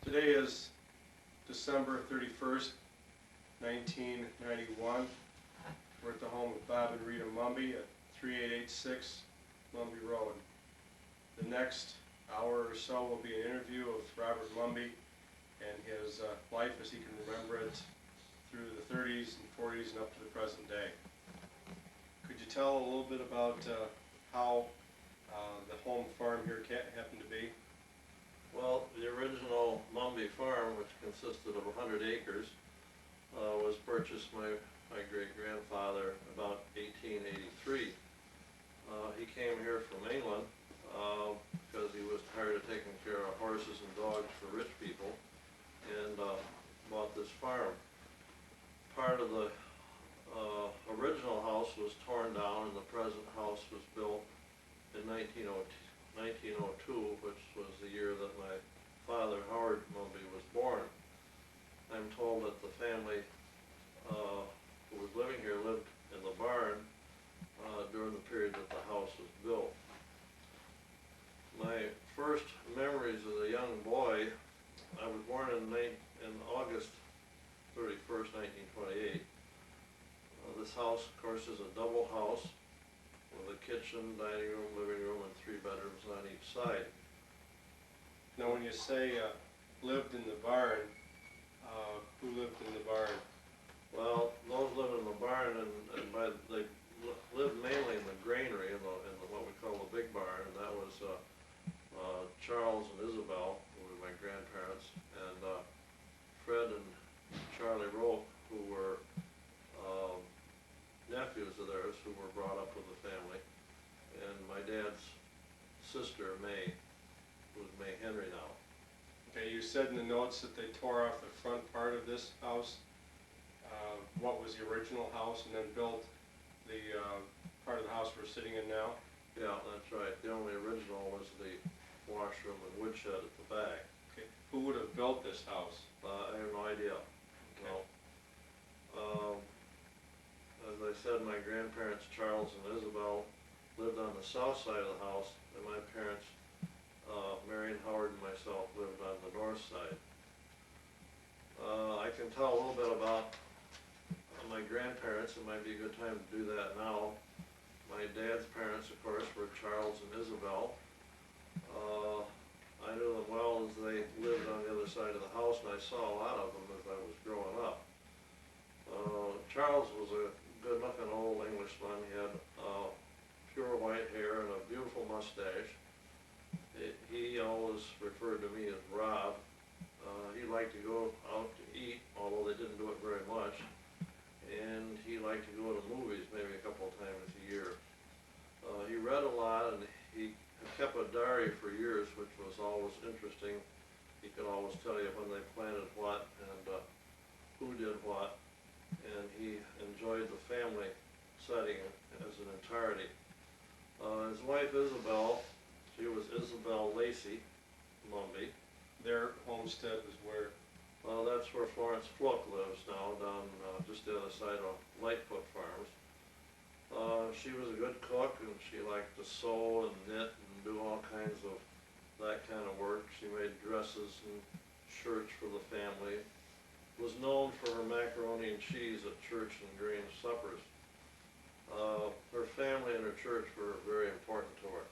Today is December 31st, 1991. We're at the home of Bob and Rita Mumby at 3886 Mumby Road. The next hour or so will be an interview of Robert Mumby and his life as he can remember it through the 30s and 40s and up to the present day. Could you tell a little bit about how the home farm here happened to be? Well, the original Mumby farm, which consisted of 100 acres, was purchased by my great-grandfather about 1883. He came here from England because he was tired of taking care of horses and dogs for rich people, and bought this farm. Part of the original house was torn down, and the present house was built in 1902, which was the year that my father, Howard Mumby, was born. I'm told that the family who was living here lived in the barn during the period that the house was built. My first memories as a young boy, I was born in August 31st, 1928. This house, of course, is a double house with a kitchen, dining room, living room, and 3 bedrooms on each side. Now when you say lived in the barn, who lived in the barn? Well, those lived in the barn, and they lived mainly in the granary, in what we call the big barn, and that was Charles and Isabel, who were my grandparents, and Fred and Charlie Rowe, who were nephews of theirs who were brought up with the family, and my dad's sister, May, who's May Henry now. Okay, you said in the notes that they tore off the front part of this house. What was the original house, and then built the part of the house we're sitting in now? Yeah, that's right. The only original was the washroom and woodshed at the back. Okay. Who would have built this house? I have no idea. Okay. No. As I said, my grandparents, Charles and Isabel, lived on the south side of the house, and my parents, Mary and Howard and myself, lived on the north side. I can tell a little bit about my grandparents. It might be a good time to do that now. My dad's parents, of course, were Charles and Isabel. I knew them well as they lived on the other side of the house, and I saw a lot of them as I was growing up. Charles was a good-looking old Englishman. He had pure white hair and a beautiful mustache. He always referred to me as Rob. He liked to go out to eat, although they didn't do it very much. And he liked to go to movies maybe a couple of times a year. He read a lot, and he kept a diary for years, which was always interesting. He could always tell you when they planted what and who did what. And he enjoyed the family setting as an entirety. His wife Isabel, she was Isabel Lacey Mumby. Their homestead was where? Well, that's where Florence Fluke lives now, down just the other side of Lightfoot Farms. She was a good cook, and she liked to sew and knit and do all kinds of that kind of work. She made dresses and shirts for the family. Was known for her macaroni and cheese at church and during suppers. Her family and her church were very important to her.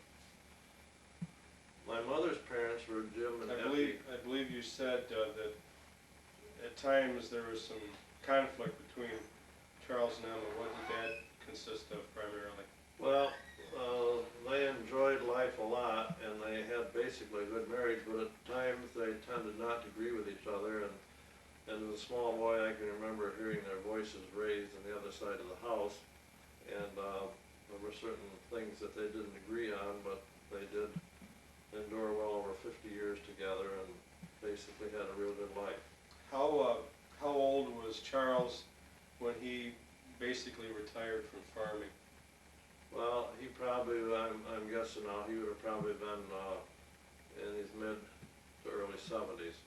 My mother's parents were Jim and Effie. I believe you said that at times there was some conflict between Charles and Emma. What did that consist of primarily? Well, they enjoyed life a lot, and they had basically a good marriage, but at times they tended not to agree with each other, and as a small boy I can remember hearing their voices raised on the other side of the house, and there were certain things that they didn't agree on, but they did endure well over 50 years together and basically had a real good life. How old was Charles when he basically retired from farming? Well, he probably, I'm guessing now, he would have probably been in his mid to early 70s.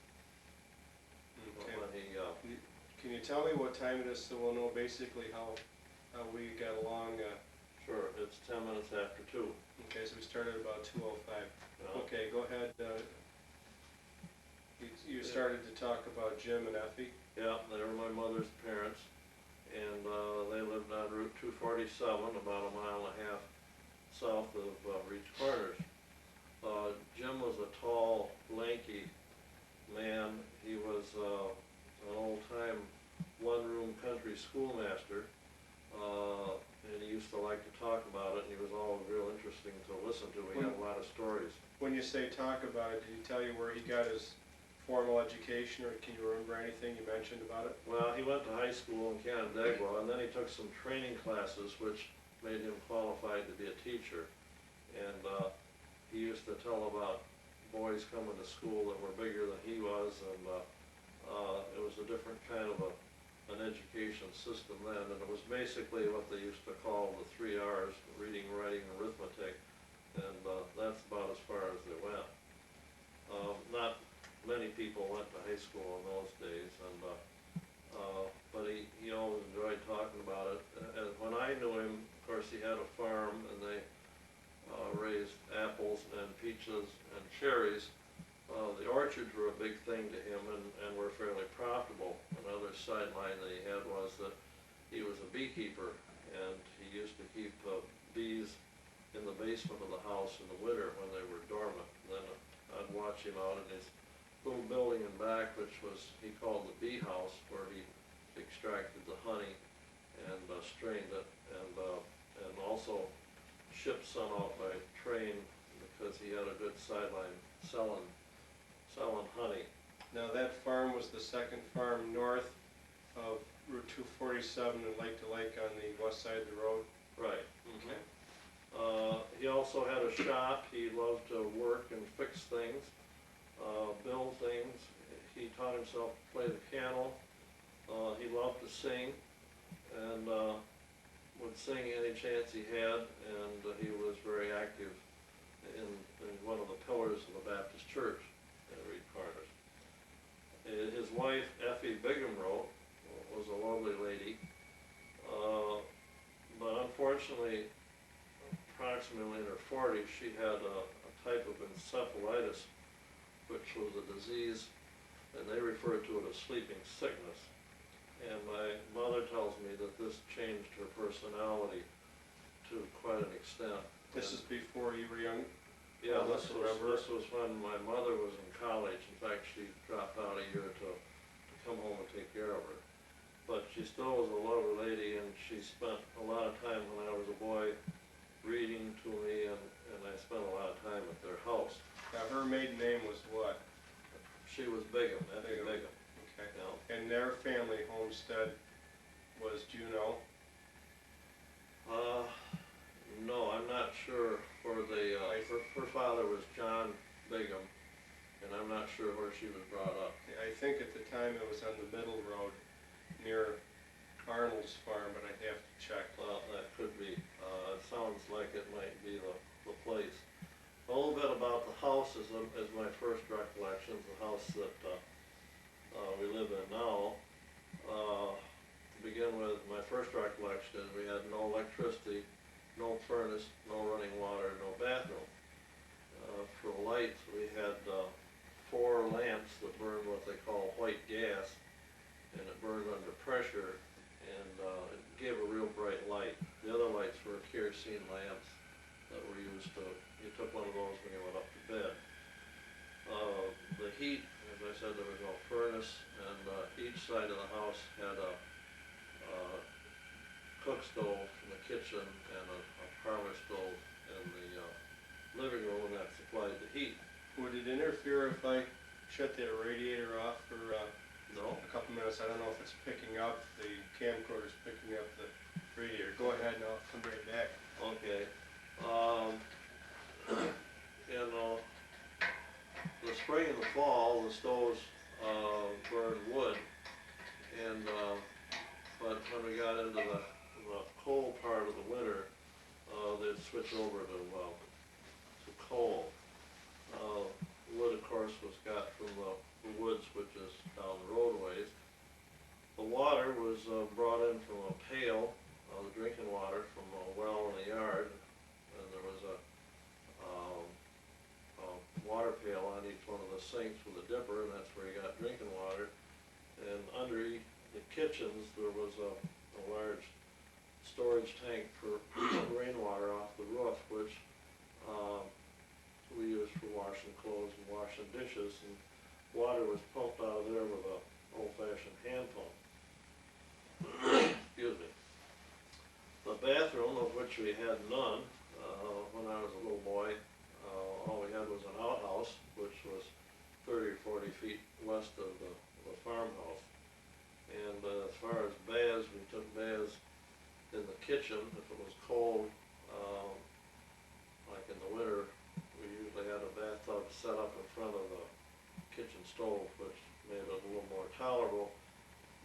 Okay. When he, Can you tell me what time it is so we'll know basically how we got along? Sure, it's 10 minutes after 2. Okay, so we started about 2:05. Yeah. Okay, go ahead. You started to talk about Jim and Effie. Yeah, they were my mother's parents, and they lived on Route 247, about a mile and a half south of Reach Corners. Jim was a tall, lanky man. He was an old-time one-room country schoolmaster, and he used to like to talk about it, and he was always real interesting to listen to. He had a lot of stories. When you say talk about it, did he tell you where he got his formal education, or can you remember anything you mentioned about it? Well, he went to high school in Canandaigua, and then he took some training classes, which made him qualified to be a teacher. And he used to tell about boys coming to school that were bigger than he was, and it was a different kind of an education system then, and it was basically what they used to call the 3 R's, reading, writing, and arithmetic, and that's about as far as they went. Not many people went to high school in those days, and but he always enjoyed talking about it. And when I knew him, of course, he had a farm, and they raised apples and peaches and cherries. The orchards were a big thing to him, and were fairly profitable. Another sideline that he had was that he was a beekeeper, and he used to keep bees in the basement of the house in the winter when they were dormant. And then I'd watch him out in his little building in back, which was, he called the bee house, where he extracted the honey and strained it, and also shipped some out by train, because he had a good sideline selling honey. Now, that farm was the second farm north of Route 247 and Lake to Lake on the west side of the road? Right. Okay. He also had a shop. He loved to work and fix things, build things. He taught himself to play the piano. He loved to sing, and would sing any chance he had, and he was very active in one of the pillars of the Baptist church in Reed Corners. His wife, Effie Bigham-Rowe, was a lovely lady, but unfortunately, approximately in her 40s, she had a type of encephalitis, which was a disease, and they referred to it as sleeping sickness. And my mother tells me that this changed her personality to quite an extent. This is before you were young? Yeah, Well, this remember? was when my mother was in college. In fact, she dropped out a year to come home and take care of her. But she still was a lovely lady, and she spent a lot of time when I was a boy reading to me, and I spent a lot of time at their house. Now, her maiden name was what? She was Bigham, Effie Bigham. Okay. Yeah. And their family homestead was, do you know? No, I'm not sure where her father was John Bigham, and I'm not sure where she was brought up. I think at the time it was on the middle road near Arnold's farm, but I'd have to check. Well, that could be. It sounds like it might be the place. A little bit about the house is my first recollections, the house that we live in now. To begin with, my first recollection is we had no electricity, no furnace, no running water, no bathroom. For lights, we had 4 lamps that burned what they call white gas, and it burned under pressure, and it gave a real bright light. The other lights were kerosene lamps that were used to, you took one of those when you went up to bed. The heat, as I said, there was no furnace, and each side of the house had a cook stove in the kitchen and a parlor stove in the living room, and that supplied the heat. Would it interfere if I shut the radiator off for No? a couple minutes? I don't know if it's picking up, the camcorder's picking up the radiator. Go ahead and I'll come right back. Okay. In the spring and the fall, the stoves burned wood, and but when we got into the cold part of the winter, they'd switch over to coal. Wood, of course, was got from the woods, which is down the roadways. The water was brought in from a pail, the drinking water from a well in the yard, and there was a water pail on each one of the the sinks with a dipper, and that's where you got drinking water. And under the kitchens, there was a large storage tank for rainwater off the roof, which we used for washing clothes and washing dishes, and water was pumped out of there with a old-fashioned hand pump. Excuse me. The bathroom, of which we had none when I was a little boy, all we had was an outhouse, which was 30 or 40 feet west of the farmhouse. And as far as baths, we took baths in the kitchen. If it was cold, like in the winter, we usually had a bathtub set up in front of the kitchen stove, which made it a little more tolerable.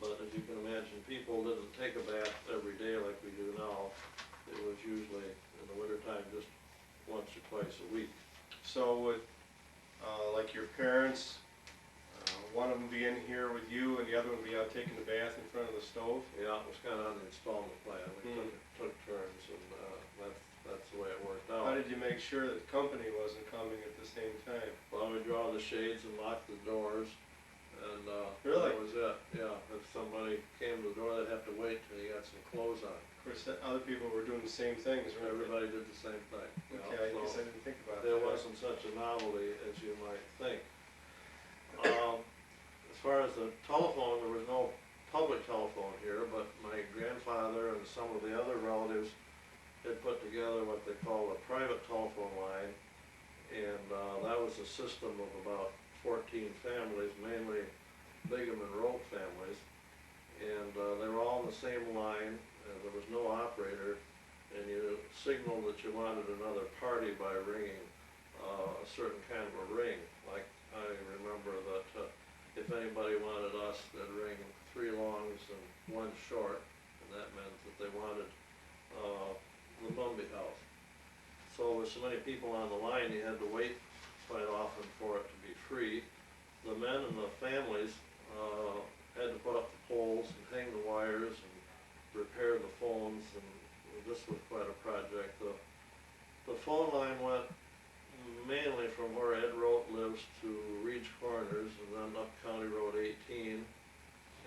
But as you can imagine, people didn't take a bath every day like we do now. It was usually, in the wintertime, just once or twice a week. So would, like your parents, one of them be in here with you and the other one be out taking the bath in front of the stove? Yeah, it was kind of on the installment plan. We took turns, and that's the way it worked out. How did you make sure that the company wasn't coming at the same time? Well, we draw the shades and lock the doors, and Really? that was it. Yeah, if somebody came to the door, they'd have to wait till you got some clothes on. Of course, other people were doing the same things, right? Everybody did the same thing. You know, Okay, I so guess I didn't think about that. there wasn't such a novelty as you might think. As far as the telephone, there was no public telephone here, but my grandfather and some of the other relatives had put together what they call a private telephone line, and that was a system of about 14 families, mainly Bigham and Rope families, and they were all on the same line, and there was no operator, and you signaled that you wanted another party by ringing a certain kind of a ring. Like, I remember that if anybody wanted us, they'd ring 3 longs and 1 short, and that meant that they wanted the Mumby house. So with so many people on the line, you had to wait quite often for it to be free. The men and the families had to put up the poles and hang the wires and repair the phones, and this was quite a project. The phone line went mainly from where Ed Rote lives to Reach Corners, and then up County Road 18,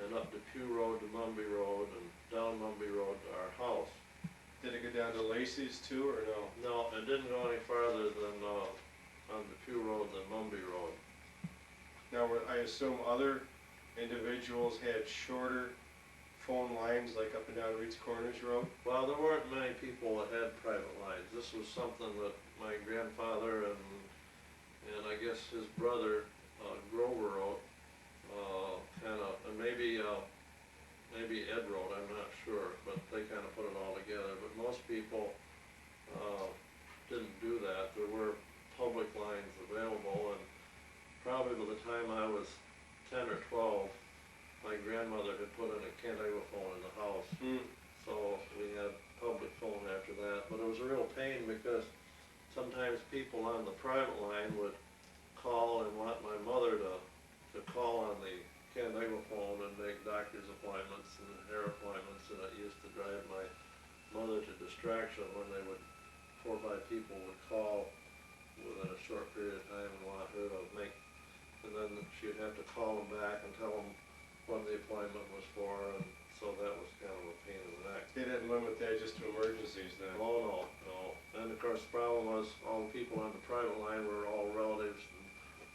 and up Depew Road to Mumby Road, and down Mumby Road to our house. Did it go down to Lacey's too, or no? No, it didn't go any farther than on Depew Road than Mumby Road. Now, I assume other individuals had shorter phone lines, like up and down Reed's Corners Road? Well, there weren't many people that had private lines. This was something that my grandfather and I guess his brother, Grover wrote, and maybe Ed wrote, I'm not sure, but they kind of put it all together. But most people didn't do that. There were public lines available, and probably by the time I was 10 or 12, my grandmother had put in a Canandaigua phone in the house. So we had public phone after that. But it was a real pain because sometimes people on the private line would call and want my mother to call on the Canandaigua phone and make doctor's appointments and hair appointments, and it used to drive my mother to distraction when 4 or 5 people would call within a short period of time and want her to make, and then she'd have to call them back and tell them when the appointment was for, and so that was kind of a pain in the neck. They didn't limit that just to emergencies then? Oh, no. And of course, the problem was all the people on the private line were all relatives, and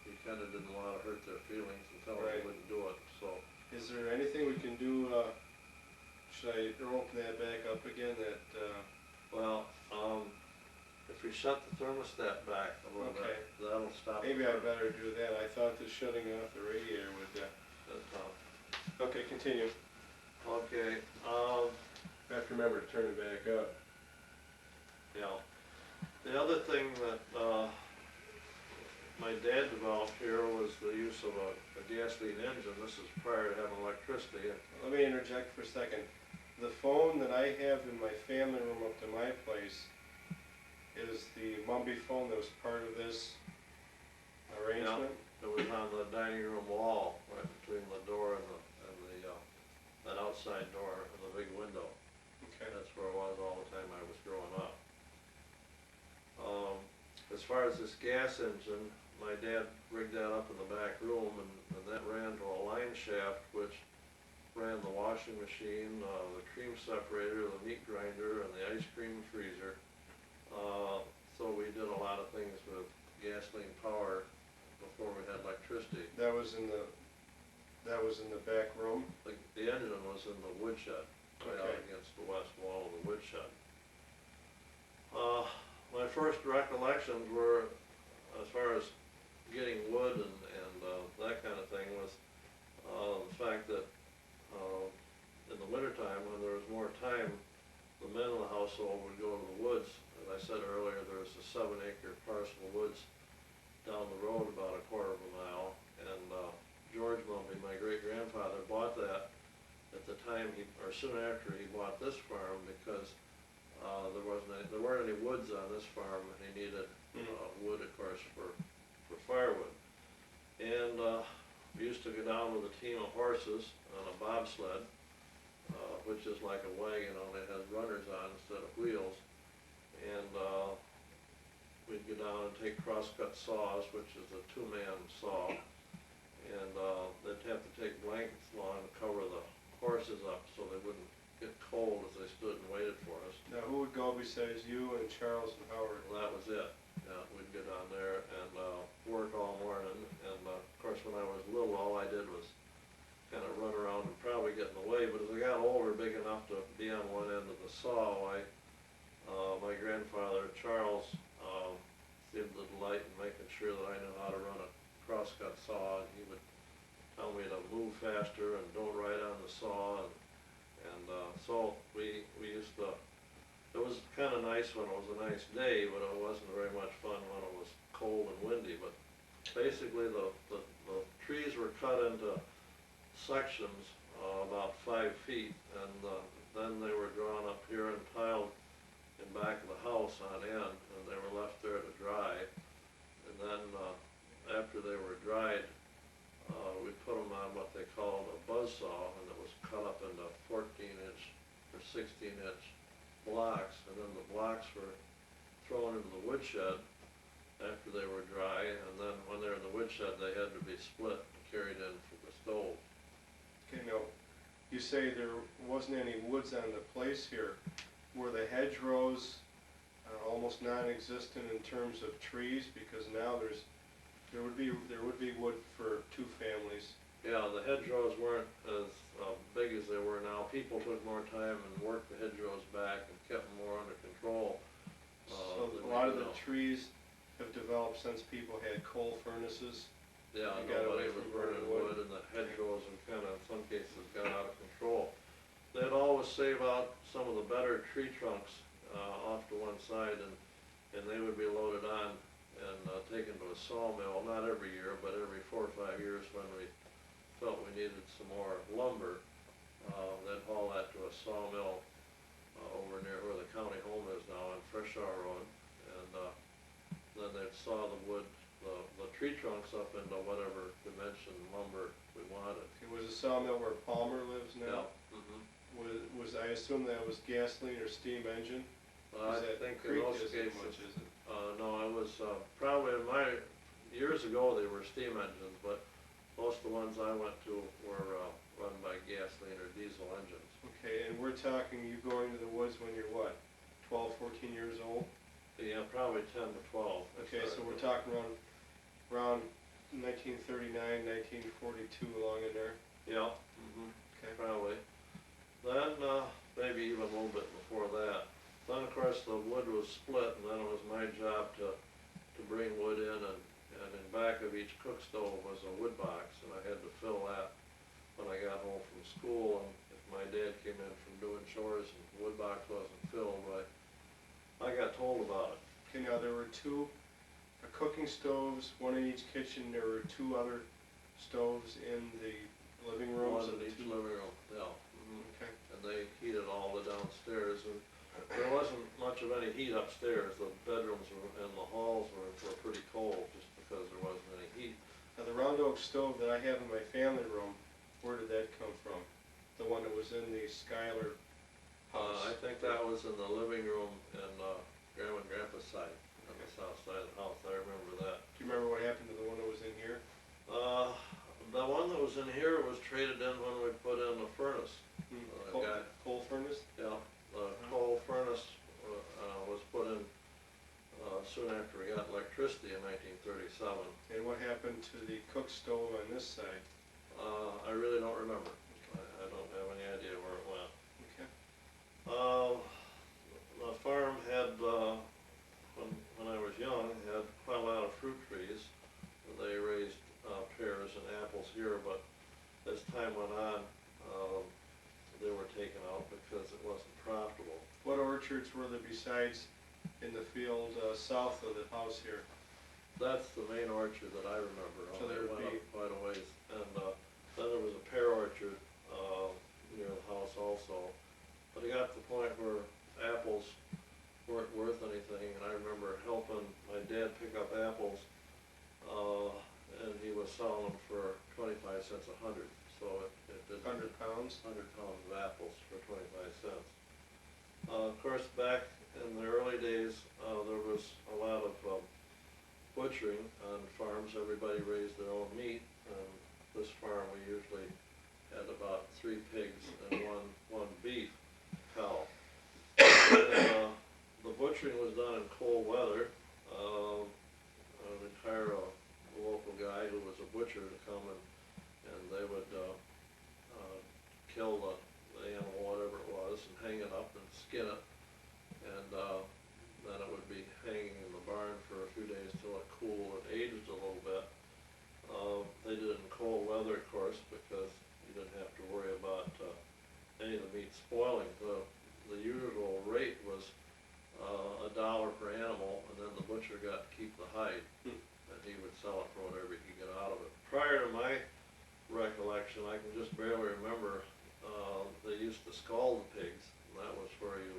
you kind of didn't want to hurt their feelings and tell them they wouldn't do it, so. Is there anything we can do, should I open that back up again, that, Well, if we shut the thermostat back a little bit, that'll stop. maybe I better do that. I thought that shutting off the radiator would, okay, continue. Okay, I have to remember to turn it back up. yeah. The other thing that my dad developed here was the use of a gasoline engine. This is prior to having electricity. Let me interject for a second. The phone that I have in my family room up to my place is the Mumby phone that was part of this arrangement? It was on the dining room wall, right between the door and that outside door and the big window. Okay. That's where it was all the time I was growing up. As far as this gas engine, my dad rigged that up in the back room, and that ran to a line shaft, which ran the washing machine, the cream separator, the meat grinder, and the ice cream freezer. So we did a lot of things with gasoline power before we had electricity. That was in the back room? The engine was in the woodshed, right out Okay. against the west wall of the woodshed. My first recollections were, as far as getting wood and that kind of thing, was the fact that in the wintertime, when there was more time, the men in the household would go to the woods. As I said earlier, there was a 7-acre parcel of woods down the road about a quarter of a mile, and George Mumby, my great-grandfather, bought that at the time or soon after he bought this farm, because there weren't any woods on this farm, and he needed wood, of course, for firewood. And we used to go down with a team of horses on a bobsled, which is like a wagon, only it has runners on instead of wheels. And we'd go down and take crosscut saws, which is a 2-man saw, and they'd have to take blankets along to cover the horses up so they wouldn't get cold as they stood and waited for us. Now, who would go besides you and Charles and Howard? Well, that was it. Yeah, we'd get on there and work all morning, and of course when I was little, all I did was kind of run around and probably get in the way, but as I got older, big enough to be on one end of the saw, my grandfather, Charles, seemed to delight in making sure that I knew how to run a crosscut saw, and he would tell me to move faster and don't ride on the saw, and so we used to, it was kind of nice when it was a nice day, but it wasn't very much fun when it was cold and windy. But basically the trees were cut into sections about 5 feet, and then they were drawn up here and piled in back of the house on end, and they were left there to dry. And then after they were dried, we put them on what they called a buzzsaw, and it was cut up into 14-inch or 16-inch blocks, and then the blocks were thrown into the woodshed after they were dry, and then when they were in the woodshed, they had to be split and carried in for the stove. Okay, now, you say there wasn't any woods on the place here. Were the hedgerows almost non-existent in terms of trees? Because now there would be wood for 2 families. Yeah, the hedgerows weren't as big as they were now. People took more time and worked the hedgerows back and kept them more under control. So a lot of the trees have developed since people had coal furnaces. Yeah, You got away nobody was from burning burning wood, and the hedgerows have kind of, in some cases, got out of control. They'd always save out some of the better tree trunks off to one side, and they would be loaded on and taken to a sawmill, not every year, but every 4 or 5 years when we felt we needed some more lumber. They'd haul that to a sawmill over near where the county home is now on Freshaw Road, and then they'd saw the wood, the tree trunks up into whatever dimension lumber we wanted. It was a sawmill where Palmer lives now. Yeah. Was I assume that was gasoline or steam engine? I Is that think in creek those isn't cases, much, is it? no, it was probably in years ago they were steam engines, but most of the ones I went to were run by gasoline or diesel engines. Okay, and we're talking you going to the woods when you're what, 12, 14 years old? Yeah, probably 10 to 12. Okay, so we're talking around 1939, 1942 along in there? Yeah, Okay. probably. Then, maybe even a little bit before that. Then, of course, the wood was split, and then it was my job to bring wood in, and in back of each cook stove was a wood box, and I had to fill that when I got home from school, and if my dad came in from doing chores and the wood box wasn't filled, I got told about it. Okay, now there were 2 cooking stoves, one in each kitchen. There were 2 other stoves in the living rooms. One in each living room, yeah. Okay. And they heated all the downstairs, and there wasn't much of any heat upstairs. The bedrooms and the halls were pretty cold just because there wasn't any heat. Now the round oak stove that I have in my family room, where did that come from? The one that was in the Schuyler house? I think that was in the living room in Grandma and Grandpa's side, on the south side of the house. I remember that. Do you remember what happened to the one that was in here? The one that was in here was traded in when we put in the furnace. Coal furnace? Yeah, the coal furnace, was put in, soon after we got electricity in 1937. And what happened to the cook stove on this side? I really don't remember. I don't have any idea where it went. Okay. The farm had, when I was young, had quite a lot of fruit trees. They raised pears and apples here, but as time went on, they were taken out because it wasn't profitable. What orchards were there besides in the field south of the house here? That's the main orchard that I remember. So there would It went be- up quite a ways. And then there was a pear orchard near the house also. But it got to the point where apples weren't worth anything, and I remember helping my dad pick up apples, and he was selling them for 25 cents a hundred. So it did 100 pounds? 100 pounds of apples for 25 cents. Of course, back in the early days, there was a lot of butchering on farms. Everybody raised their own meat. This farm, we usually had about 3 pigs and one beef cow. And, the butchering was done in cold weather. We'd hire a local guy who was a butcher to come and they would kill the animal, whatever it was, and hang it up and skin it. And then it would be hanging in the barn for a few days till it cooled and aged a little bit. They did it in cold weather, of course, because you didn't have to worry about any of the meat spoiling. The usual rate was $1 per animal, and then the butcher got to keep the hide, and he would sell it for whatever he could get out of it. Prior to my recollection, I can just barely remember, they used to scald the pigs, and that was where you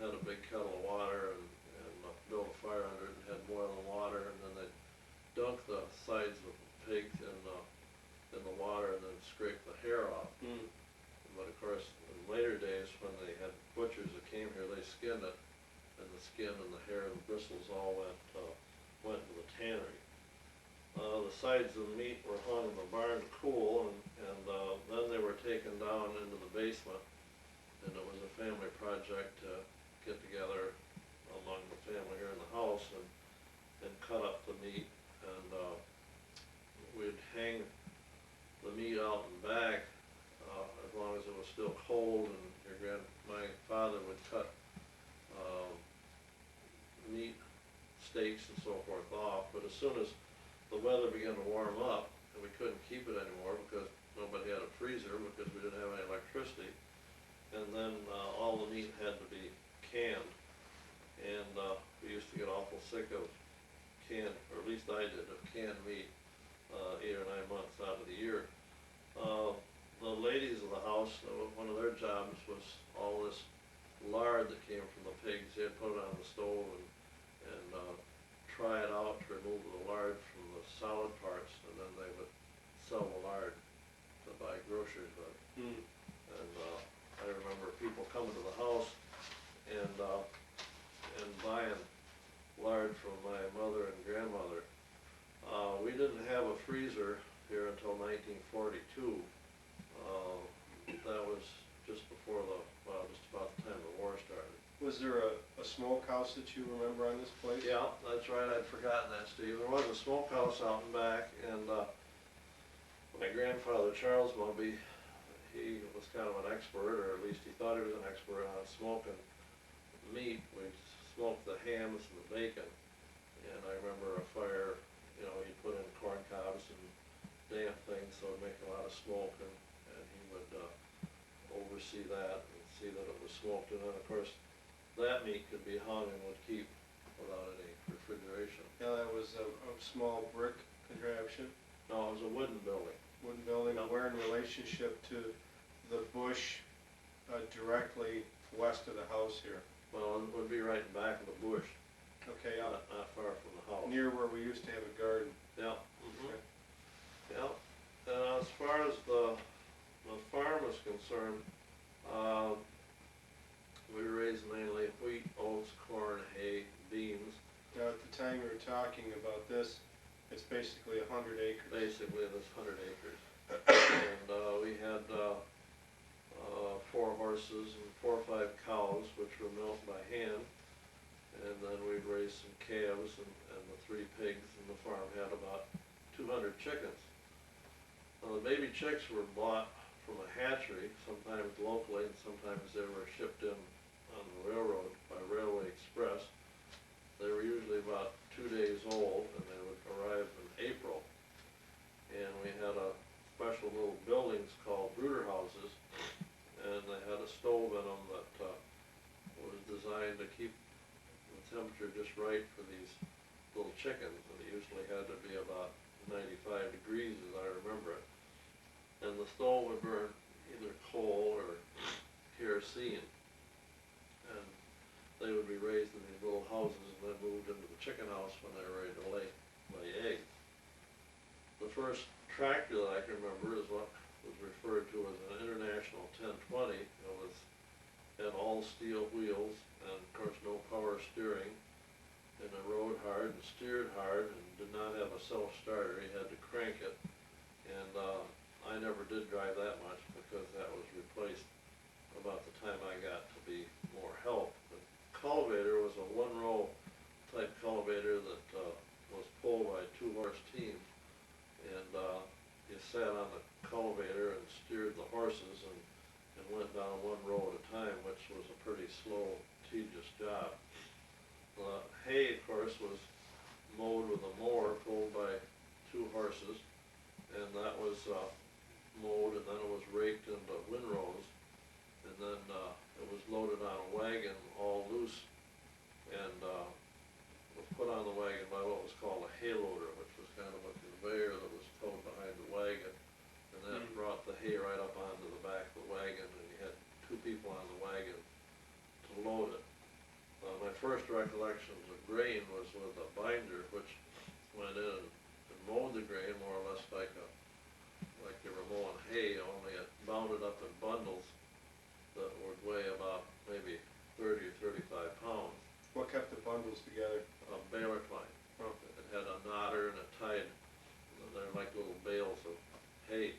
had a big kettle of water and built a fire under it and had boiling water, and then they'd dunk the sides of the pig in the water and then scrape the hair off. But of course, in later days, when they had butchers that came here, they skinned it, and the skin and the hair and the bristles all went to the tannery. The sides of the meat were hung in the barn to cool, and then they were taken down into the basement, and it was a family project to get together among the family here in the house and cut up the meat, and we'd hang the meat out in back as long as it was still cold, and my father would cut meat steaks and so forth off. But as soon as the weather began to warm up and we couldn't keep it anymore because nobody had a freezer because we didn't have any electricity, and then all the meat had to be canned, and we used to get awful sick of canned, or at least I did, of canned meat 8 or 9 months out of the year. The ladies of the house, one of their jobs was all this lard that came from the pigs. They'd put it on the stove and try it out to remove the lard from the solid parts, and then they would sell the lard to buy groceries with. And I remember people coming to the house and buying lard from my mother and grandmother. We didn't have a freezer here until 1942. That was just before just about the time the war started. Was there a smokehouse that you remember on this place? Yeah, that's right, I'd forgotten that, Steve. There was a smokehouse out in back, and my grandfather, Charles Mumby, he was kind of an expert, or at least he thought he was an expert on smoking meat. We smoked the hams and the bacon, and I remember a fire, he'd put in corn cobs and damp things so it'd make a lot of smoke, and he would oversee that and see that it was smoked. And then, of course, that meat could be hung and would keep without any refrigeration. Yeah, that was a small brick contraption, No, it was a wooden building. wooden building. Yep. We're in relationship to the bush directly west of the house here. Well, it would be right in back of the bush, Okay, not far from the house. near where we used to have a garden. Yeah. Okay. Yeah. As far as the farm is concerned, we raised mainly wheat, oats, corn, hay, beans. Now, at the time you were 100 acres. basically this 100 acres. And we had 4 horses and 4 or 5 cows, which were milked by hand. And then we'd raise some calves, and the 3 pigs, and the farm had about 200 chickens. Now, the baby chicks were bought from a hatchery, sometimes locally, and sometimes they were shipped in on the railroad by Railway Express. They were usually about 2 days old, and they would arrive in April. And we had a special little buildings called brooder houses, and they had a stove in them that was designed to keep the temperature just right for these little chickens, and it usually had to be about 95 degrees as I remember it. And the stove would burn either coal or kerosene, and they would be raised in these little houses and then moved into the chicken house when they were ready to lay eggs. The first tractor that I can remember is what was referred to as an International 1020. It had all steel wheels and of course no power steering, and it rode hard and steered hard and did not have a self-starter. You had to crank it, and I never did drive that much because that was replaced about the time I got to be more help. The cultivator was a 1-row type cultivator that was pulled by 2-horse teams, and you sat on the cultivator and steered the horses and went down 1 row at a time, which was a pretty slow, tedious job. The hay, of course, was mowed with a mower pulled by 2 horses, and that was mowed, and then it was raked into windrows, and then it was loaded on a wagon all loose, and was put on the wagon by what was called a hay loader, which was kind of a conveyor that was towed behind the wagon, and that brought the hay right up onto the back of the wagon, and you had 2 people on the wagon to load it. My first recollections of grain was with a binder, which went in and mowed the grain more or less like you were mowing hay, only it bounded up in bundles that would weigh about maybe 30 or 35 pounds. What kept the bundles together? A baler twine. Oh. It had a knotter and it tied, they're like little bales of hay.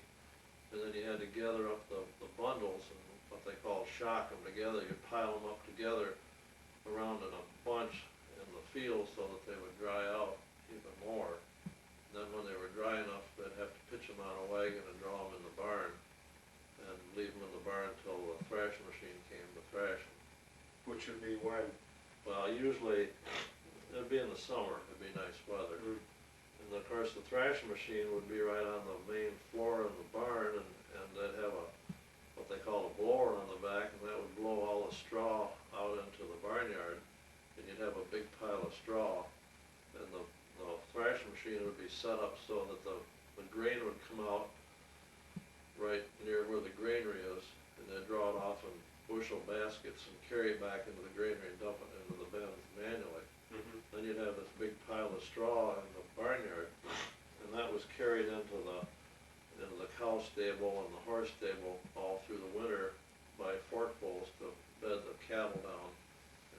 And then you had to gather up the bundles and what they call shock them together. You pile them up together around in a bunch in the field so that they would dry out even more. And then when they were dry enough, they'd have to pitch them on a wagon and draw them in the barn and leave them in the barn until the thrashing machine came to thrash them. Which would be when? Well, usually it'd be in the summer, it'd be nice weather. And of course the thrashing machine would be right on the main floor in the barn, and they'd have what they call a blower on the back, and that would blow all the straw out into the barnyard, and you'd have a big pile of straw, and the thrashing machine would be set up so that the grain would come out right near where the granary is, and they'd draw it off in bushel baskets and carry it back into the granary and dump it into the bins manually. Then you'd have this big pile of straw in the barnyard, and that was carried into the cow stable and the horse stable all through the winter by forkfuls to bed the cattle down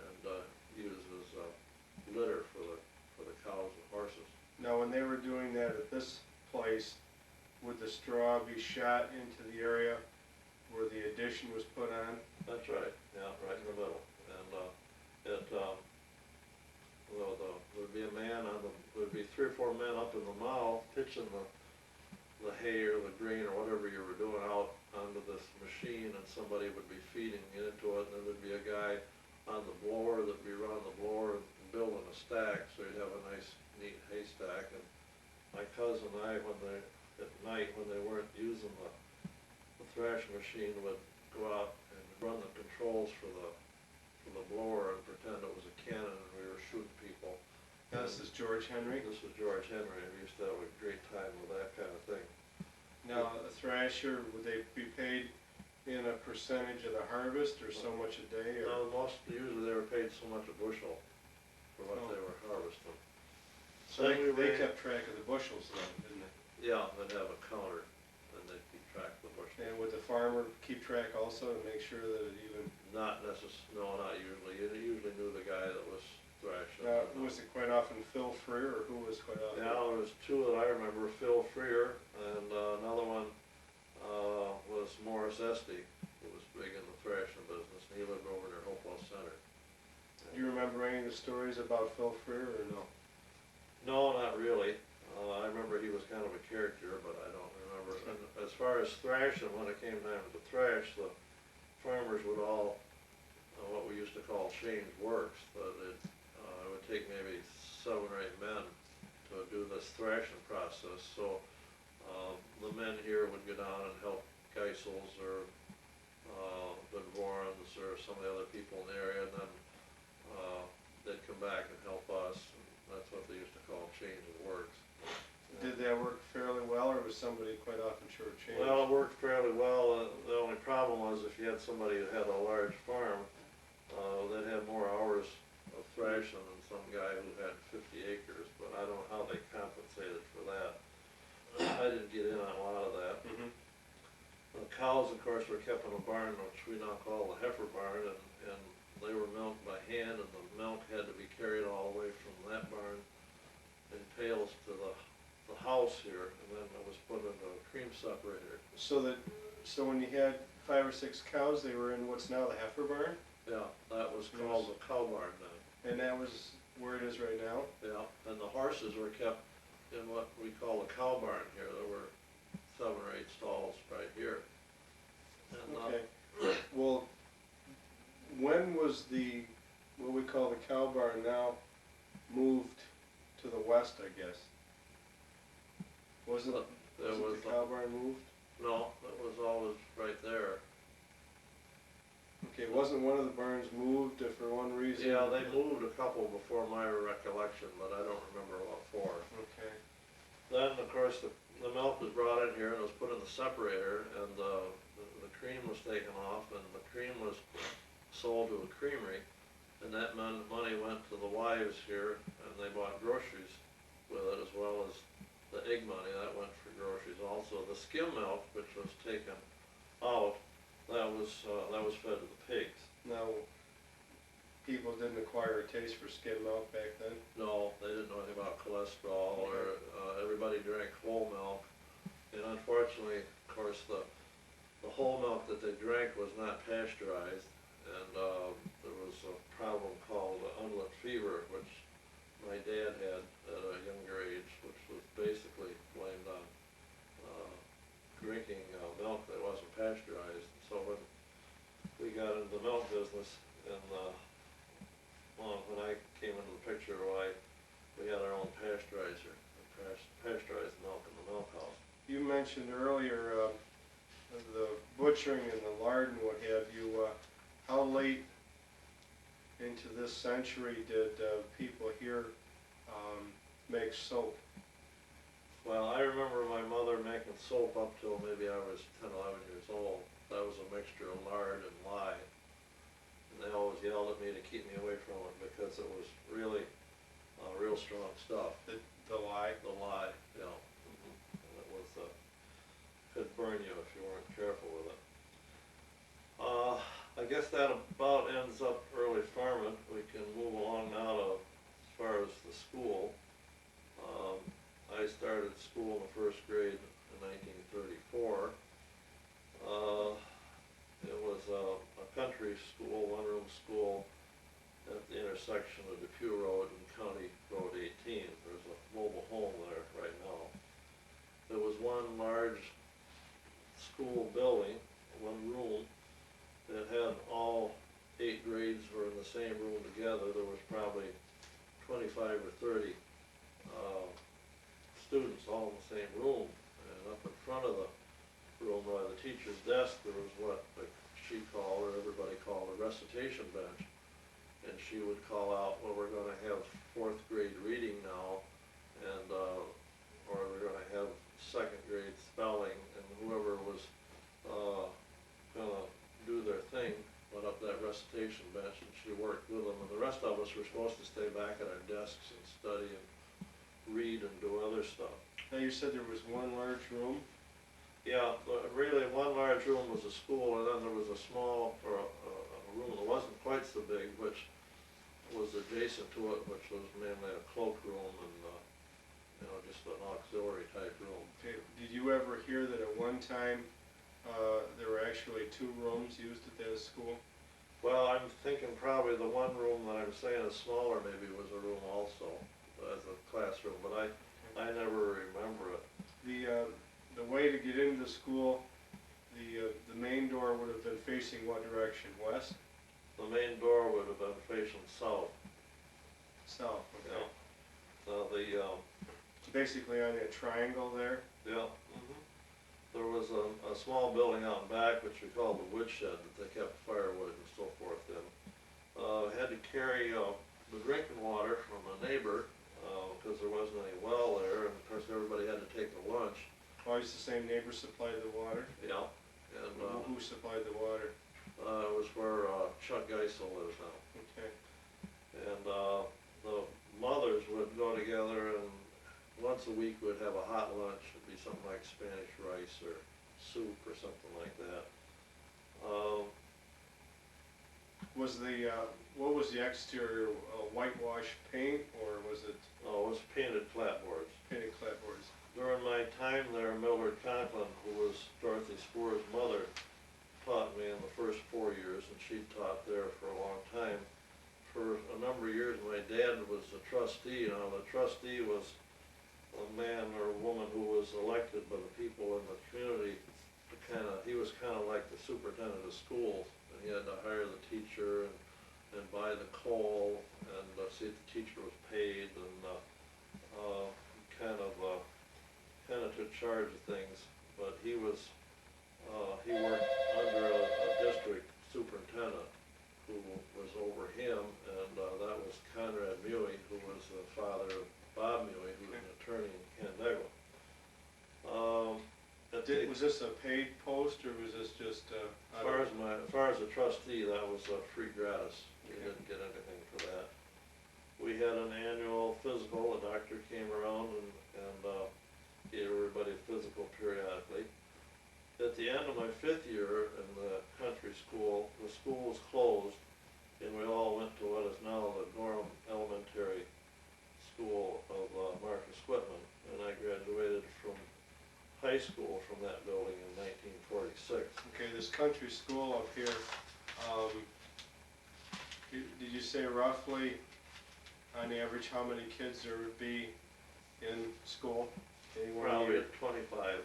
and use as litter for the cows and horses. Now, when they were doing that at this place, would the straw be shot into the area where the addition was put on? That's right, yeah, right in the middle. And there'd be a man there'd be 3 or 4 men up in the mow pitching the hay or the grain or whatever you were doing out onto this machine, and somebody would be feeding into it, and then there'd be a guy on the blower that'd be running the blower and building a stack, so you'd have a nice, neat haystack. And my cousin and I, at night when they weren't using the thrashing machine, would go out and run the controls for the blower and pretend it was a cannon and we were shooting people. Now, this is George Henry? This was George Henry, and we used to have a great time with that kind of thing. Now, a thrasher, would they be paid in a percentage of the harvest, or so much a day, or? No, usually they were paid so much a bushel for what they were harvesting. So they kept track of the bushels then, didn't they? Yeah, they'd have a counter, and they'd keep track of the bushels. And would the farmer keep track also to make sure that it even? No, not usually. You usually knew the guy that was thrashing. Was it quite often Phil Freer, or who was quite often? Yeah, there was two that I remember, Phil Freer, and another one was Morris Esty, who was big in the thrashing business, and he lived over near Hopewell Center. Do you remember any of the stories about Phil Freer, or no? No, not really. I remember he was kind of a character, but I don't remember. And as far as thrashing, when it came time to thrash, the farmers would all, what we used to call change works. But it would take maybe 7 or 8 men to do this thrashing process. So the men here would go down and help Geisels or Van Vorens or some of the other people in the area, and then they'd come back and help us. And that's what they used to call change of works. Did that work fairly well, or was somebody quite often shortchanged? Well, it worked fairly well. The only problem was if you had somebody who had a large farm, they'd have more hours of thrashing than some guy who had 50 acres, but I don't know how they compensated for that. I didn't get in on a lot of that. Mm-hmm. The cows, of course, were kept in a barn, which we now call the heifer barn, and they were milked by hand, and the milk had to be carried all the way from that barn in pails to the house here, and then it was put into a cream separator. So when you had 5 or 6 cows, they were in what's now the heifer barn, Yeah, that was called the cow barn then. and that was where it is right now? Yeah, and the horses were kept in what we call the cow barn here. There were 7 or 8 stalls right here. And, Okay. Well, when was what we call the cow barn now moved to the west, I guess? Wasn't the cow barn moved? No, it was always right there. Okay, wasn't one of the barns moved for one reason? Yeah, they moved a couple before my recollection, but I don't remember what for. Okay. Then, of course, the milk was brought in here and it was put in the separator, and the cream was taken off, and the cream was sold to a creamery, and that money went to the wives here, and they bought groceries with it, as well as the egg money, that went for groceries also. The skim milk, which was taken out, that was fed to the pigs. Now, people didn't acquire a taste for skim milk back then? No, they didn't know anything about cholesterol, or everybody drank whole milk. And unfortunately, of course, the whole milk that they drank was not pasteurized, and there was a problem called unlet fever, which my dad had at a younger age, which was basically blamed on drinking milk that wasn't pasteurized. So when we got into the milk business, and when I came into the picture, we had our own pasteurizer, pasteurized milk in the milk house. You mentioned earlier the butchering and the lard and what have you. How late into this century did people here make soap? Well, I remember my mother making soap up till maybe I was 10, 11 years old. That was a mixture of lard and lye. And they always yelled at me to keep me away from it because it was really real strong stuff. The lye? The lye, yeah. And it was, could burn you if you weren't careful with it. I guess that about ends up early farming. We can move along now to as far as the school. I started school in the first grade in 1934. It was a country school, one-room school at the intersection of Depew Road and County Road 18. There's a mobile home there right now. There was one large school building, one room, that had all 8 grades were in the same room together. There was probably 25 or 30 students all in the same room, and up in front of the room by the teacher's desk there was what she called, or everybody called, a recitation bench, and she would call out, well, we're going to have 4th grade reading now, and or we're going to have 2nd grade spelling, and whoever was going to do their thing went up that recitation bench, and she worked with them, and the rest of us were supposed to stay back at our desks and study and read and do other stuff. Now, you said there was one large room? Yeah, but really one large room was a school, and then there was a small, or a room that wasn't quite so big, which was adjacent to it, which was mainly a cloakroom and, you know, just an auxiliary type room. Okay, did you ever hear that at one time, there were actually 2 rooms used at that school? Well, I'm thinking probably the one room that I'm saying is smaller maybe was a room also, as a classroom, but I never remember it. The way to get into the school, the main door would have been facing what direction? West? The main door would have been facing south. South, okay. Yeah. So Basically on that triangle there? yeah. There was a small building out back, which we called the woodshed, that they kept firewood and so forth in. Had to carry the drinking water from a neighbor, because there wasn't any well there, and of course everybody had to take a lunch. Always the same neighbor supplied the water? Yeah. And Who supplied the water? it was where Chuck Geisel lives now. Okay. And the mothers would go together, and once a week we'd have a hot lunch. It'd be something like Spanish rice or soup or something like that. What was the exterior, whitewash paint, or was it Oh, it was painted clapboards. painted clapboards? During my time there, Mildred Conklin, who was Dorothy Spore's mother, taught me in the first 4 years, and she taught there for a long time. For a number of years, my dad was a trustee. Now, the trustee was a man or a woman who was elected by the people in the community to he was kind of like the superintendent of schools, and he had to hire the teacher and buy the coal and see if the teacher was paid and kind of took charge of things. But he worked under a district superintendent who was over him, and that was Conrad Mewey, who was the father of Bob Mewey, who was an attorney in Canandaigua. Was this a paid post, or was this just, As far as a trustee, that was free gratis. We didn't get anything for that. We had an annual physical. A doctor came around and gave everybody a physical periodically. At the end of my 5th year in the country school, the school was closed, and we all went to what is now the Gorham Elementary School of Marcus Whitman, and I graduated from high school from that building in 1946. okay, this country school up here, did you say roughly, on average, how many kids there would be in school? Probably 25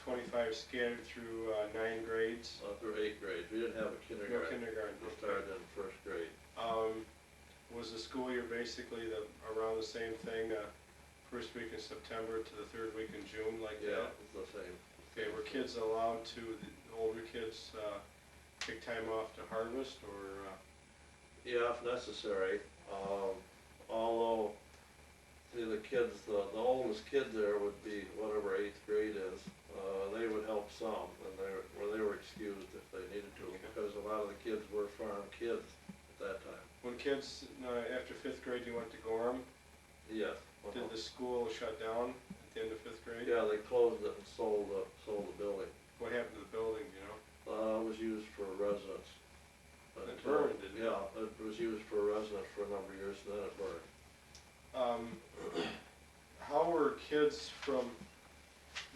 25 scattered through 9 grades? through 8 grades. We didn't have a No kindergarten. kindergarten. We Okay. started in 1st grade. Was the school year basically around the same thing, first week in September to the 3rd week in June, like Yeah, that? it was the same. Okay, were kids allowed to, the older kids, take time off to harvest, or, Yeah, if necessary. Although, see, the kids, the oldest kid there would be whatever 8th grade is. They would help some, and they were excused if they needed to, Okay. because a lot of the kids were farm kids at that time. when kids, after 5th grade, you went to Gorham? Yes. Did the school shut down at the end of 5th grade? Yeah, they closed it and sold the building. What happened to the building, do you know? It was used for residence. It burned, didn't it? Yeah, it was used for residence for a number of years, and then it burned. How were kids from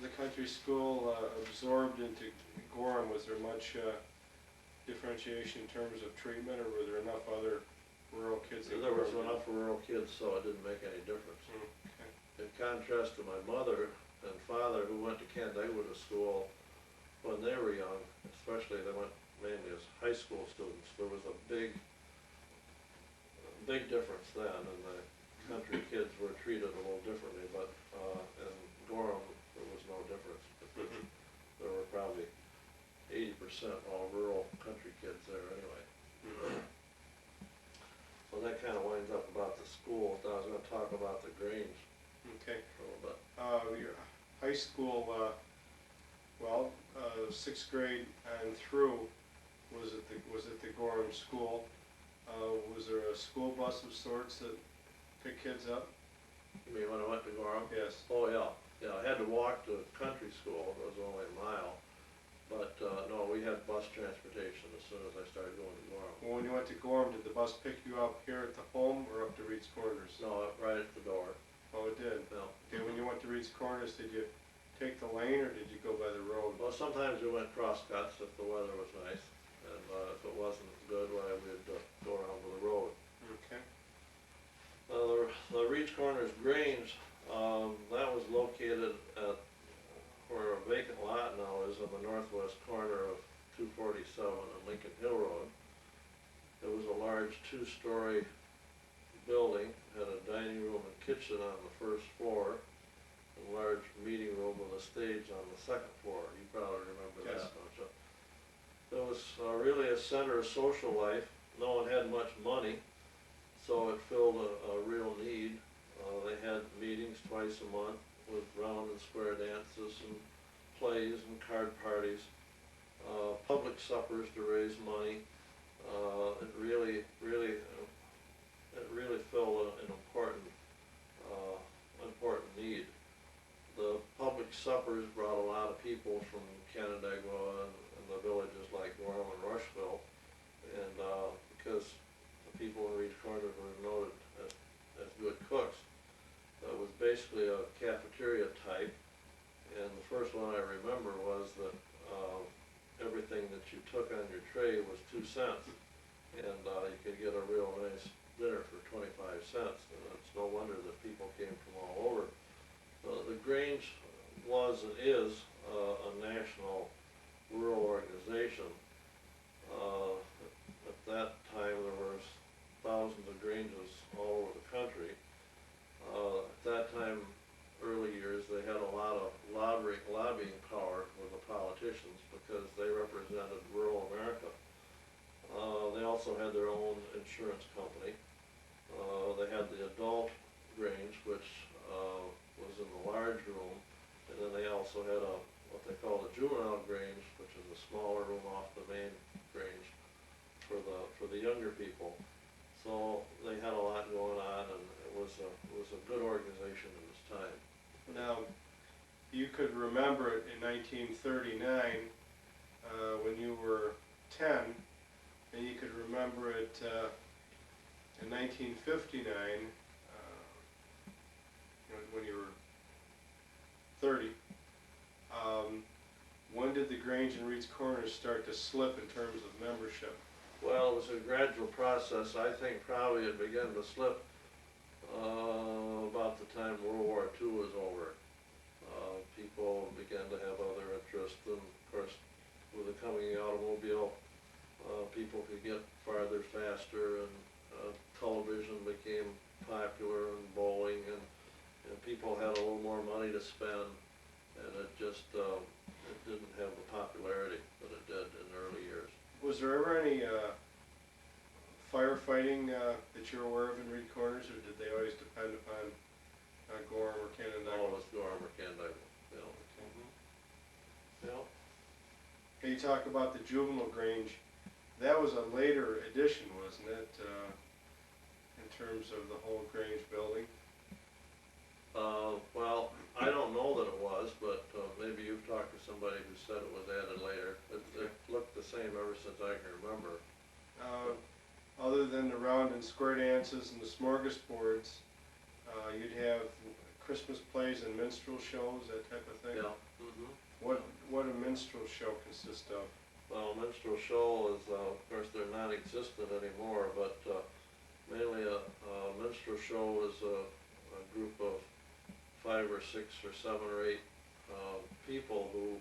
the country school absorbed into Gorham? Was there much differentiation in terms of treatment, or were there enough other rural kids in There was Gorham? enough rural kids, so it didn't make any difference. Okay. In contrast to my mother and father, who went to Canandaigua to school when they were young, especially they went mainly as high school students, there was a big difference then, and the country kids were treated a little differently, but in Gorham, there was no difference. There were probably 80% all rural country kids there anyway. So that kind of winds up about the school. I was going to talk about the Grange Okay. for a little bit. Your high school, 6th grade and through, was it the Gorham School? Was there a school bus of sorts that picked kids up? You mean when I went to Gorham? Yes. Oh, yeah. Yeah, I had to walk to country school. It was only a mile. But, no, we had bus transportation as soon as I started going to Gorham. Well, when you went to Gorham, did the bus pick you up here at the home or up to Reed's Corners? No, right at the door, Oh, it did? no. Okay, when you went to Reed's Corners, did you take the lane or did you go by the road? Well, sometimes we went crosscuts if the weather was nice, and, if it wasn't good, well, we'd, go around to the road. Okay. The Reach Corners Grange, that was located at where a vacant lot now is on the northwest corner of 247 and Lincoln Hill Road. It was a large two-story building, had a dining room and kitchen on the first floor, a large meeting room with a stage on the second floor. You probably remember Yes. that, don't you? It was really a center of social life. No one had much money, so it filled a real need. They had meetings twice a month with round and square dances and plays and card parties, public suppers to raise money. It really filled an important need. The public suppers brought a lot of people from Canandaigua and the villages like Gorham and Rushville, and because the people in Reed Corners were noted as good cooks. It was basically a cafeteria type, and the first one I remember was that everything that you took on your tray was 2 cents, and you could get a real nice dinner for 25 cents, and it's no wonder that people came from all over. The Grange was and is a national rural organization. At that time, there was thousands of Granges all over the country. At that time, early years, they had a lot of lobbying power with the politicians because they represented rural America. They also had their own insurance company. They had the adult Grange, which was in the large room, and then they also had what they call the juvenile Grange, which is a smaller room off the main Grange for the younger people. So they had a lot going on, and it was a good organization in its time. Now, you could remember it in 1939 when you were 10, and you could remember it in 1959 when you were 30. When did the Grange and Reed's Corners start to slip in terms of membership? Well, it was a gradual process. I think probably it began to slip about the time World War II was over. People began to have other interests, and of course, with the coming automobile, people could get farther faster, and television became popular, and bowling, and people had a little more money to spend, and it just it didn't have the popularity that it did in the early years. Was there ever any firefighting that you're aware of in Reed Corners, or did they always depend upon Gorham or Canandaigua? All of us Gorham or Canandaigua, you know. Yeah. Hey, you talk about the juvenile Grange. That was a later addition, wasn't it, in terms of the whole Grange building? Well, I don't know that it was, but maybe you've talked to somebody who said it was added later. It looked the same ever since I can remember. Other than the round and square dances and the smorgasbords, you'd have Christmas plays and minstrel shows, that type of thing? Yeah. What a minstrel show consist of? Well, a minstrel show is, of course, they're non-existent anymore, but mainly a minstrel show is a group of 5 or 6 or 7 or 8 people who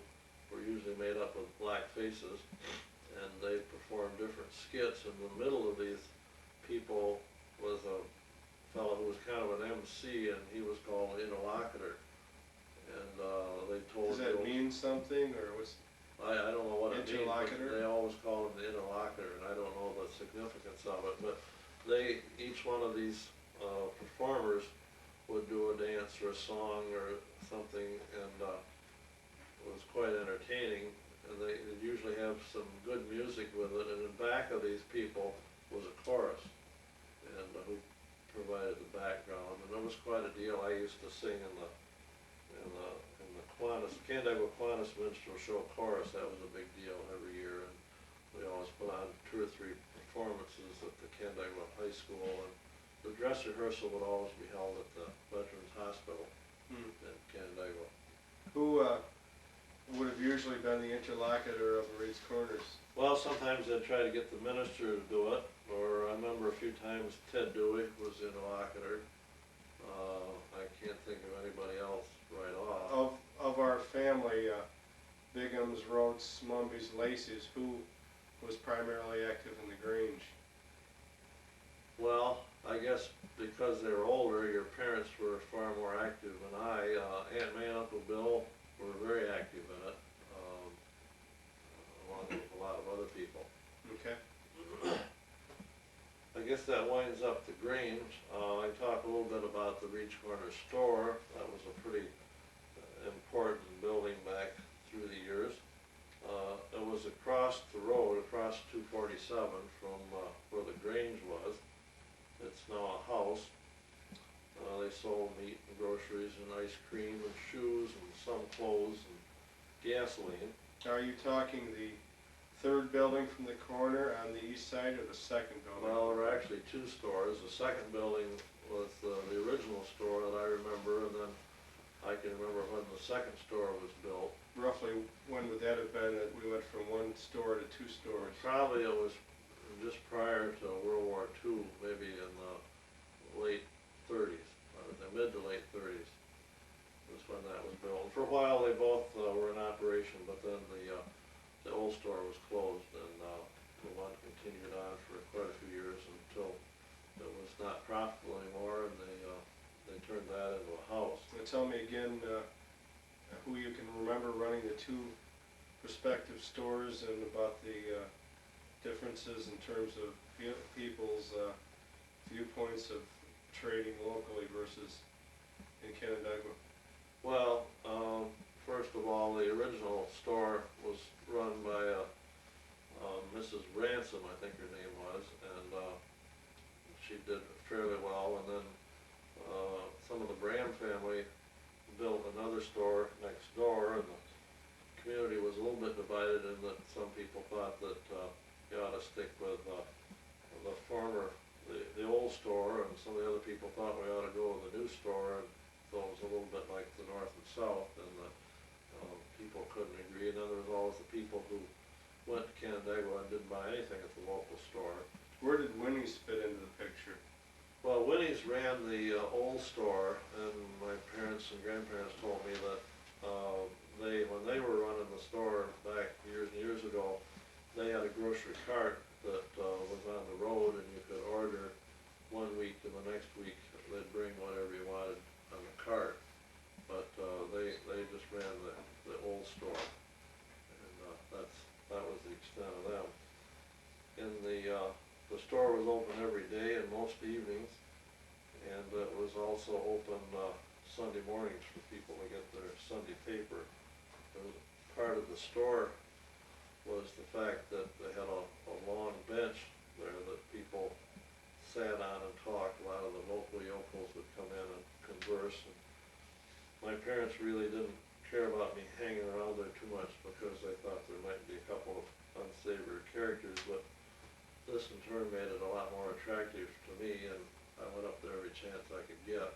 were usually made up of black faces, and they performed different skits. In the middle of these people was a fellow who was kind of an MC, and he was called an interlocutor. And they told. Does that mean something, or what's? I don't know what it means, Interlocutor? but they always call him the interlocutor, and I don't know the significance of it. But each one of these performers would do a dance or a song or something, and it was quite entertaining. And they usually have some good music with it, and in back of these people was a chorus, and who provided the background, and it was quite a deal. I used to sing in the choir. Canandaigua Kiwanis Minstrel Show Chorus, that was a big deal every year, and we always put on 2 or 3 performances at the Canandaigua High School, and the dress rehearsal would always be held at the Veterans Hospital in Canandaigua. Who would have usually been the interlocutor of the Reed's Corners? Well, sometimes they'd try to get the minister to do it, or I remember a few times Ted Dewey was the interlocutor. I can't think of anybody else right off. Of our family, Bigham's, Rhodes, Mumby's, Lacey's, who was primarily active in the Grange? Well, I guess because they were older, your parents were far more active than I. Aunt May and Uncle Bill were very active in it, along with a lot of other people. Okay. I guess that winds up the Grange. I talked a little bit about the Reach Corner store. That was a pretty important building back through the years. It was across the road, across 247 from where the Grange was. It's now a house. They sold meat and groceries and ice cream and shoes and some clothes and gasoline. Are you talking the third building from the corner on the east side, or the second building? Well, there were actually 2 stores. The second building was the original store that I remember, and then I can remember when the second store was built. Roughly when would that have been that we went from 1 store to 2 stores? Probably it was just prior to World War II, maybe in the late 30s, the mid to late 30s was when that was built. And for a while they both were in operation, but then the old store was closed, and the one continued on for quite a few years until it was not profitable anymore, and they turned that into a house. Now tell me again who you can remember running the 2 prospective stores, and about the differences in terms of people's viewpoints of trading locally versus in Canandaigua. Well, first of all, the original store was run by Mrs. Ransom, I think her name was, and she did fairly well. And then some of the Bram family built another store next door, and the community was a little bit divided in that some people thought that you ought to stick with the old store, and some of the other people thought we ought to go with the new store, and so it was a little bit like the north and south, and the people couldn't agree. And then there was always the people who went to Canandaigua and didn't buy anything at the local store. Where did Winnie's fit into the picture? Well, Winnie's ran the old store, and my parents and grandparents told me that when they were running the store back years and years ago, they had a grocery cart that was on the road, and you could order one week, and the next week they'd bring whatever you wanted on the cart. But they just ran the old store, and that was the extent of them. And the store was open every day and most evenings, and it was also open Sunday mornings for people to get their Sunday paper. Part of the store was the fact that they had a long bench there that people sat on and talked. A lot of the local yokels would come in and converse. And my parents really didn't care about me hanging around there too much because they thought there might be a couple of unsavory characters, but this in turn made it a lot more attractive to me, and I went up there every chance I could get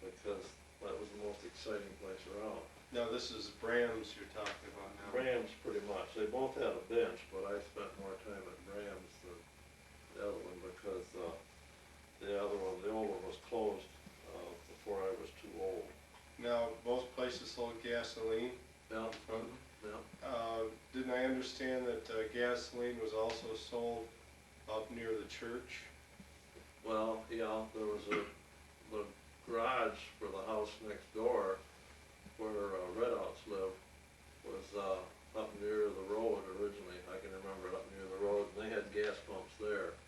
because that was the most exciting place around. Now this is Bram's you're talking about now. Bram's pretty much. They both had a bench, but I spent more time at Bram's than the other one because the other one, the old one, was closed before I was too old. Now both places sold gasoline. Yeah. Yeah. Didn't I understand that gasoline was also sold up near the church? Well, yeah, there was the garage for the house next door where Redouts lived was up near the road originally. I can remember it up near the road, and they had gas pumps there,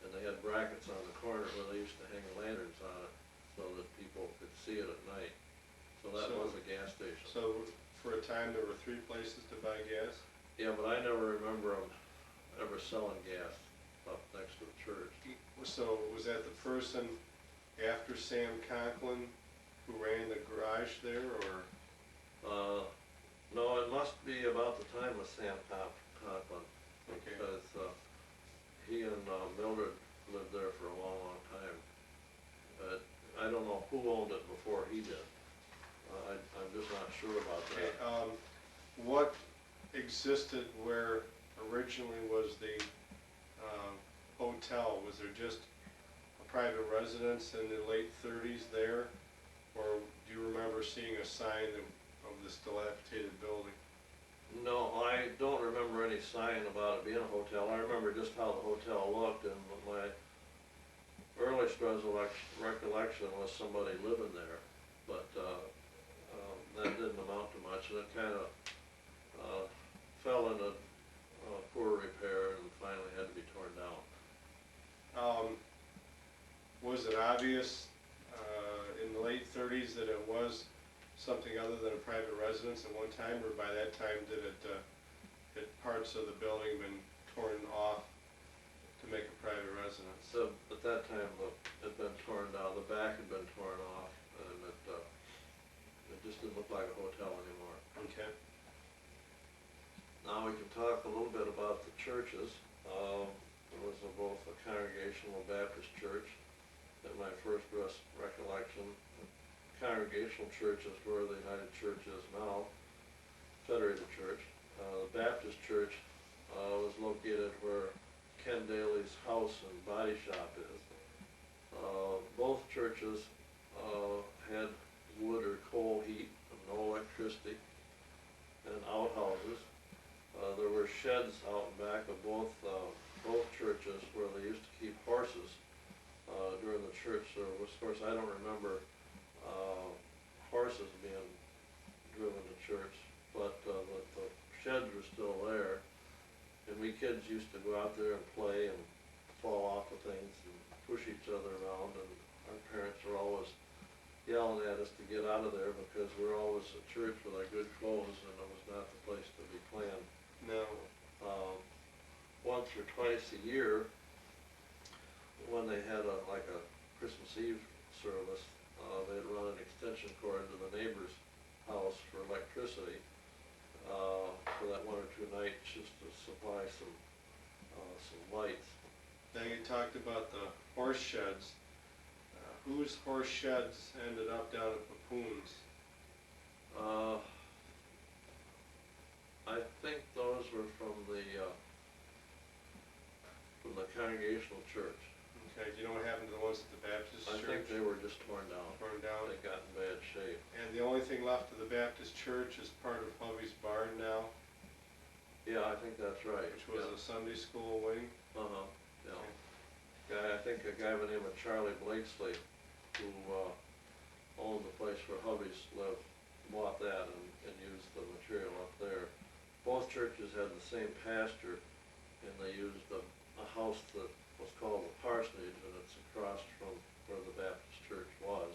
and they had brackets on the corner where they used to hang lanterns on it so that people could see it at night. So that was a gas station. So for a time there were 3 places to buy gas? Yeah, but I never remember them ever selling gas up next to the church. So was that the person after Sam Conklin who ran the garage there, or? be about the time of Sam Conklin, Okay. because, he and Mildred lived there for a long, long time. But I don't know who owned it before he did. I'm just not sure about Okay, that. what existed where originally was the, hotel? Was there just a private residence in the late thirties there? Or do you remember seeing a sign of this dilapidated building? No, I don't remember any sign about it being a hotel. I remember just how the hotel looked, and my earliest recollection was somebody living there. But, that didn't amount to much, and it kinda, fell into, poor repair and finally had to be torn down. Was it obvious, in the late thirties that it was something other than a private residence at one time, or by that time did it, had parts of the building been torn off to make a private residence? So, at that time, it had been torn down, the back had been torn off, and it just didn't look like a hotel anymore. Okay. Now we can talk a little bit about the churches. There was both a Congregational Baptist church, in my first recollection. The Congregational church is where the United Church is now, Federated Church. The Baptist church was located where Ken Daly's house and body shop is. Both churches had wood or coal heat, and no electricity, and outhouses. There were sheds out in back of both churches where they used to keep horses during the church service. Of course, I don't remember horses being driven to church, but the sheds were still there. And we kids used to go out there and play and fall off of things and push each other around, and our parents were always yelling at us to get out of there because we were always at church with our good clothes, and it was not the place to be playing. No. Once or twice a year, when they had like a Christmas Eve service, they'd run an extension cord to the neighbor's house for electricity for that one or two nights, just to supply some lights. Now you talked about the horse sheds. Whose horse sheds ended up down at Papoon's? I think those were from the Congregational church. Okay, do you know what happened to the ones at the Baptist I church? think they were just torn down. Torn down? They got in bad shape. And the only thing left of the Baptist church is part of Hubby's barn now, Yeah, I think that's right. which was a Sunday school wing. Uh-huh, yeah. I think a guy by the name of Charlie Blakesley, who owned the place where Hubby's lived, bought that and used the material up there. Both churches had the same pastor, and they used a house that was called the Parsonage, and it's across from where the Baptist church was.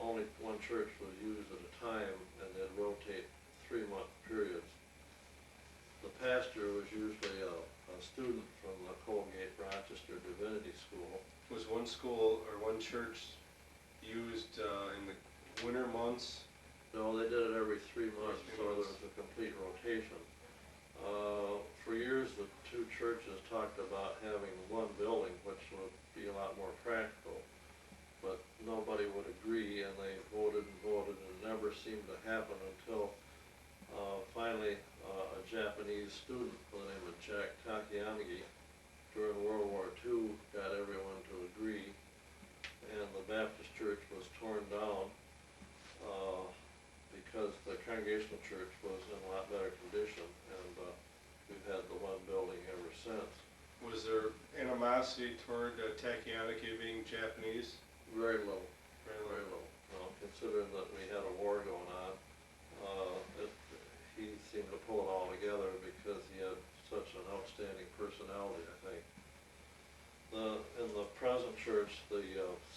Only one church was used at a time, and they'd rotate 3-month periods. The pastor was usually a student from the Colgate Rochester Divinity School. Was one school or one church used in the winter months? No, they did it every 3 months, Every 3 so there months. was a complete rotation. For years, the two churches talked about having one building, which would be a lot more practical, but nobody would agree, and they voted and voted, and it never seemed to happen until finally a Japanese student by the name of Jack Takiyanagi during World War II got everyone to agree, and the Baptist church was torn down because the Congregational church was in a lot better condition, and we've had the one building ever since. Was there animosity toward Takiyanaki being Japanese? Very little, Very very little. little. Considering that we had a war going on, he seemed to pull it all together because he had such an outstanding personality, I think. In the present church, the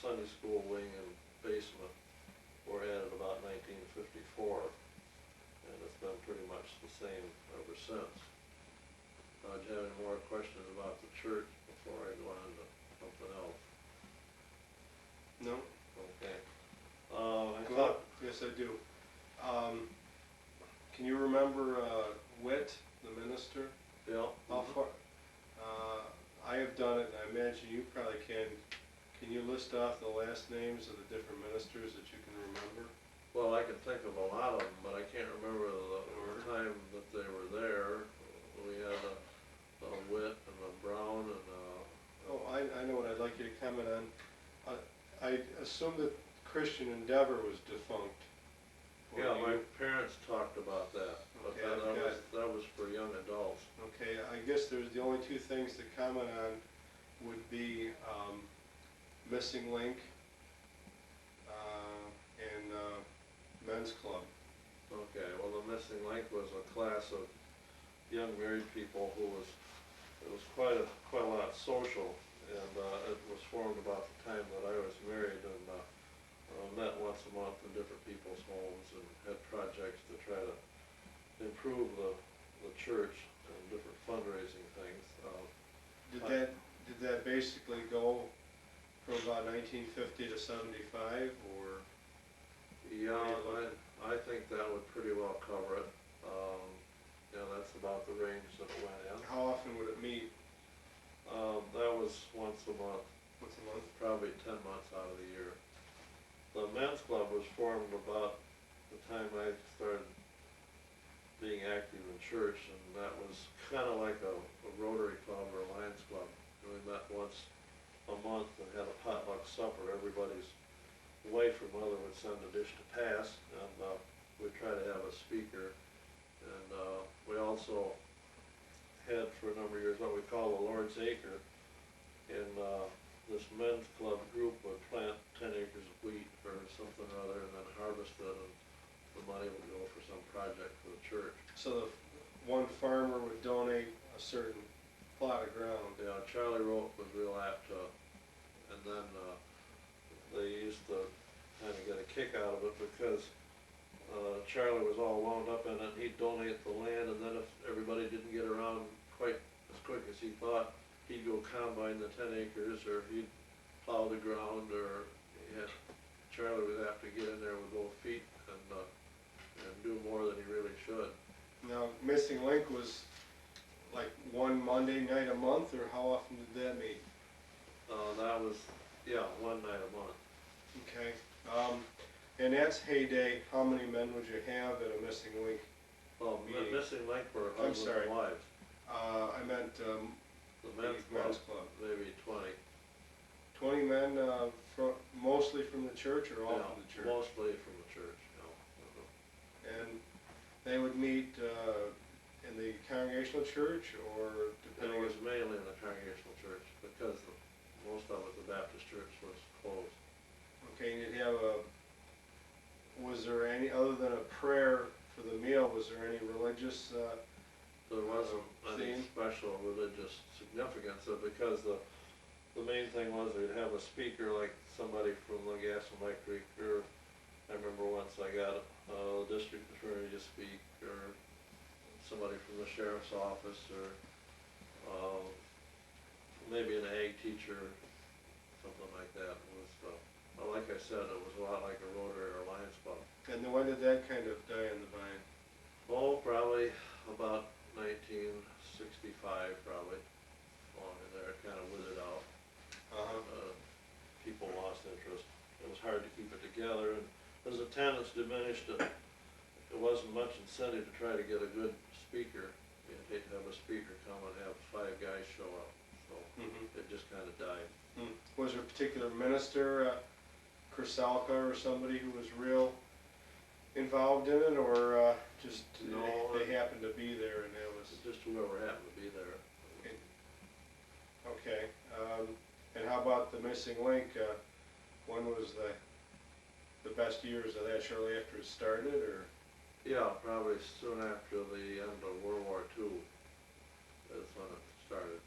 Sunday school wing and basement were added about 1954, and it's been pretty much the same ever since. Do you have any more questions about the church before I go on to something else? No? Okay. I Well, thought, yes, I do. Can you remember remember Witt, the minister? Yeah. How far? I have done it, and I imagine you probably can. Can you list off the last names of the different ministers that you can remember? Well, I can think of a lot of them, but I can't remember the time that they were there. We had a Witt and a Brown and Oh, I know what I'd like you to comment on. I assume that Christian Endeavor was defunct. Or yeah, my you- parents talked about that, but Okay, I've got it. that was for young adults. Okay, I guess there's the only two things to comment on would be Missing Link and Men's Club. Okay, well, the Missing Link was a class of young married people who was, it was quite a lot social, and it was formed about the time that I was married, and met once a month in different people's homes and had projects to try to improve the church and different fundraising things. Did that basically go from about 1950 to 75, or? Yeah, I think that would pretty well cover it. Yeah, that's about the range that it went in. How often would it meet? That was once a month, Once a month? probably 10 months out of the year. The men's club was formed about the time I started being active in church, and that was kind of like a Rotary Club or a Lions Club. And we met once a month and had a potluck supper. Everybody's wife or mother would send a dish to pass, and we'd try to have a speaker. And we also had for a number of years what we call the Lord's Acre. And this men's club group would plant 10 acres of wheat or something or other, and then harvest it, and the money would go for some project for the church. So the one farmer would donate a certain plot of ground. Yeah, Charlie Rope was real apt to, and then they used to kind of get a kick out of it because Charlie was all wound up in it. He'd donate the land, and then if everybody didn't get around quite as quick as he thought, he'd go combine the 10 acres, or he'd plow the ground, or Charlie would have to get in there with both feet and do more than he really should. Now, Missing Link was like one Monday night a month, or how often did that meet? That was, yeah, one night a month. Okay. In its heyday, how many men would you have at a Missing Link? Well, Meeting. Missing Link were I'm husbands sorry. and wives. I meant The men's club, maybe 20. 20 men, mostly from the church or all Yeah, from the church? mostly from the church, And they would meet in the congregational church, or It depending was on? mainly in the congregational church, because most of it, the Baptist church, was closed. Okay, and you'd have was there any, other than a prayer for the meal, was there any religious? There wasn't any theme? special religious significance, because the main thing was they'd have a speaker, like somebody from the Gas and Electric, or I remember once I got a district attorney to speak, or somebody from the sheriff's office, or maybe an ag teacher, something like that. It was, well, like I said, it was a lot like a Rotary or Lions Club. And then when did that kind of die in the vine? Oh, probably about 1965, probably, along in there. It kind of withered out. People lost interest. It was hard to keep it together, and as attendance diminished, it wasn't much incentive to try to get a good speaker. You'd hate to have a speaker come and have 5 guys show up, so it just kind of died. Was there a particular minister, Kersalka or somebody who was real involved in it, or just No, they happened to be there and it was? It's just whoever happened to be there. Okay, and how about the Missing Link? When was the best years of that? Shortly after it started, or? Yeah, probably soon after the end of World War II. That's when it started.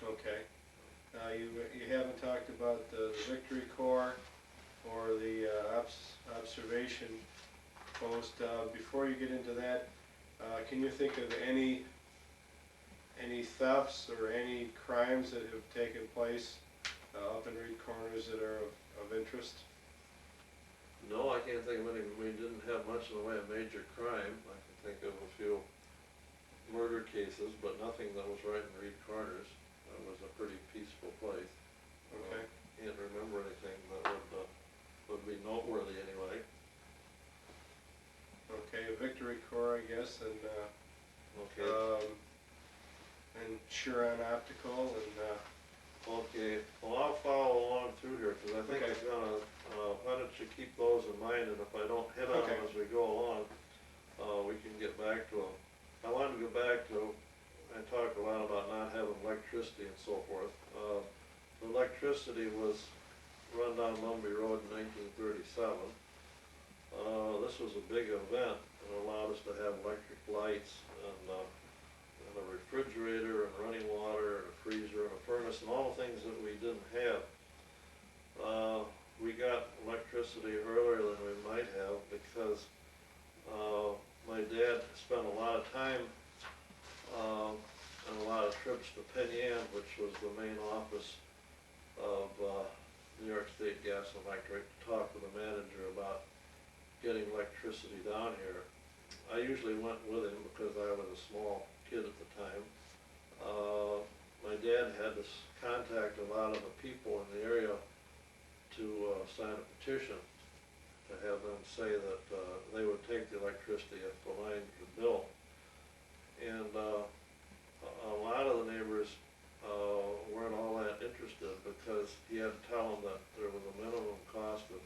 Okay. You haven't talked about the Victory Corps or the observation post. Before you get into that, can you think of any thefts or any crimes that have taken place up in Reed Corners that are of interest? No, I can't think of any, we didn't have much in the way of major crime. I can think of a few murder cases, but nothing that was right in Reed Corners. It was a pretty peaceful place. Okay. Can't remember anything that would be noteworthy anyway. Okay, Victory Corps, I guess, and, Okay. and Chiron Optical, and, Okay, well, I'll follow along through here, because I think Okay. it's gonna, why don't you keep those in mind, and if I don't hit on them Okay. as we go along, we can get back to them. I wanted to go back to, I talked a lot about not having electricity and so forth. The electricity was run down Mumby Road in 1937. This was a big event, and allowed us to have electric lights and a refrigerator and running water and a freezer and a furnace and all the things that we didn't have. We got electricity earlier than we might have because my dad spent a lot of time and a lot of trips to Penn Yan, which was the main office of New York State Gas and Electric, to talk with the manager about getting electricity down here. I usually went with him because I was a small kid at the time. My dad had to contact a lot of the people in the area to sign a petition to have them say that they would take the electricity if the lines were built. And a lot of the neighbors weren't all that interested because he had to tell them that there was a minimum cost of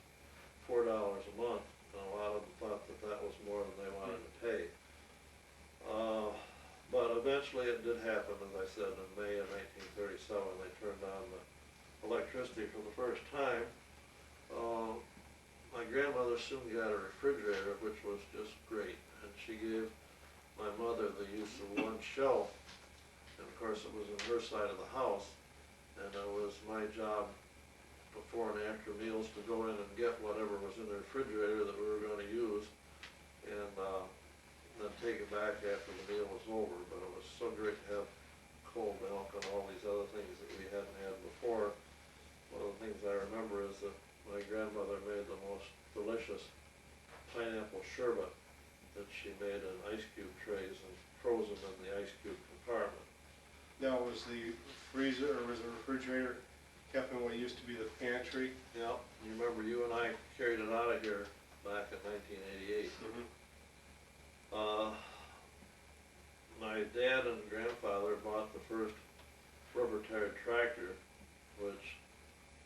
$4 a month, and a lot of them thought that that was more than they wanted to pay. But eventually it did happen, as I said, in May of 1937, they turned on the electricity for the first time. My grandmother soon got a refrigerator, which was just great, and she gave my mother the use of one shelf, and of course it was in her side of the house, and it was my job before and after meals to go in and get whatever was in the refrigerator that we were going to use, and then take it back after the meal was over. But it was so great to have cold milk and all these other things that we hadn't had before. One of the things I remember is that my grandmother made the most delicious pineapple sherbet that she made in ice cube trays and frozen in the ice cube compartment. now was the freezer, or was the refrigerator kept in what used to be the pantry? Yeah, you remember you and I carried it out of here back in 1988. Mm-hmm. My dad and grandfather bought the first rubber-tired tractor, which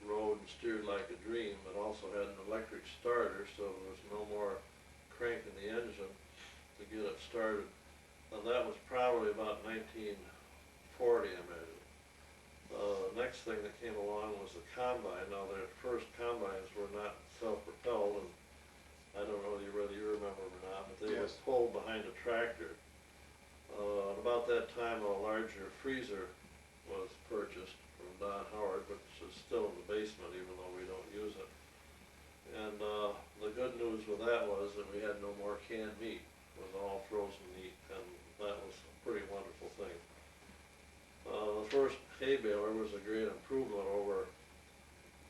rode and steered like a dream. It also had an electric starter, so there was no more cranking the engine to get it started. And that was probably about 1940, I imagine. The next thing that came along was the combine. Now, the first combines were not self-propelled, and I don't know whether you remember them or not, but they were Yes. pulled behind a tractor. About that time, a larger freezer was purchased from Don Howard, which is still in the basement, even though we don't use it. And the good news with that was that we had no more canned meat. It was all frozen meat, and that was a pretty wonderful thing. The first hay baler was a great improvement over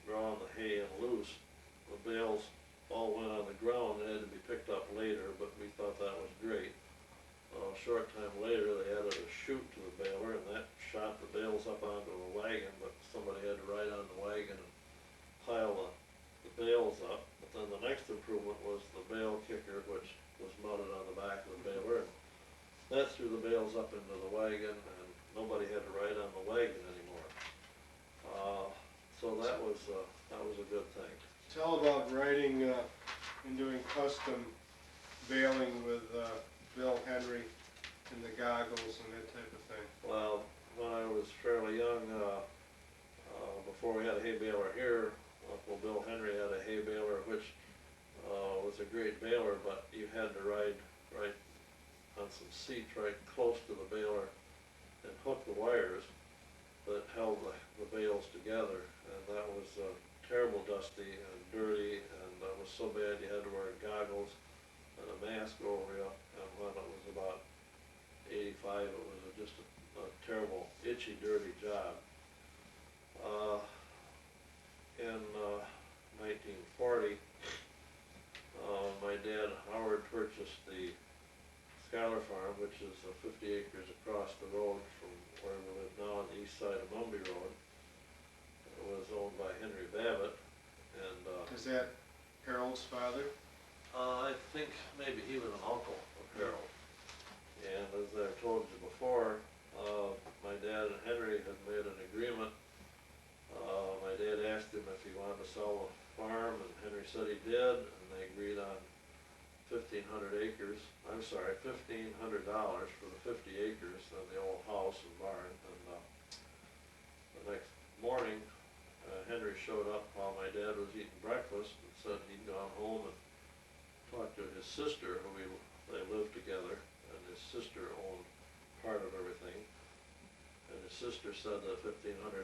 drawing the hay in loose. The bales all went on the ground, they had to be picked up later, but we thought that was great. A short time later, they added a chute to the baler, and that shot the bales up onto a wagon, but somebody had to ride on the wagon and pile the bales up. But then the next improvement was the bale kicker, which was mounted on the back of the baler, and that threw the bales up into the wagon, and nobody had to ride on the wagon anymore. So that was a good thing. Tell about writing and doing custom baling with Bill Henry and the goggles and that type of thing. Well, when I was fairly young, before we had a hay baler here, Uncle Bill Henry had a hay baler, which was a great baler, but you had to ride right on some seats right close to the baler and hook the wires that held the bales together, and that was terrible dusty and dirty, and it was so bad you had to wear goggles and a mask over you, and when it was about 85, it was just a terrible, itchy, dirty job. In 1940, my dad Howard purchased the Schuyler Farm, which is 50 acres across the road from where we live now on the east side of Mumby Road. It was owned by Henry Babbitt, and Is that Harold's father? I think maybe he was an uncle of Harold. And as I've told you before, my dad and Henry had made an agreement. My dad asked him if he wanted to sell the farm, and Henry said he did, and they agreed on 1,500 acres, I'm sorry, $1,500 for the 50 acres and the old house and barn. And the next morning, Henry showed up while my dad was eating breakfast and said he'd gone home and talked to his sister, they lived together, and his sister owned part of everything. And his sister said that $1,500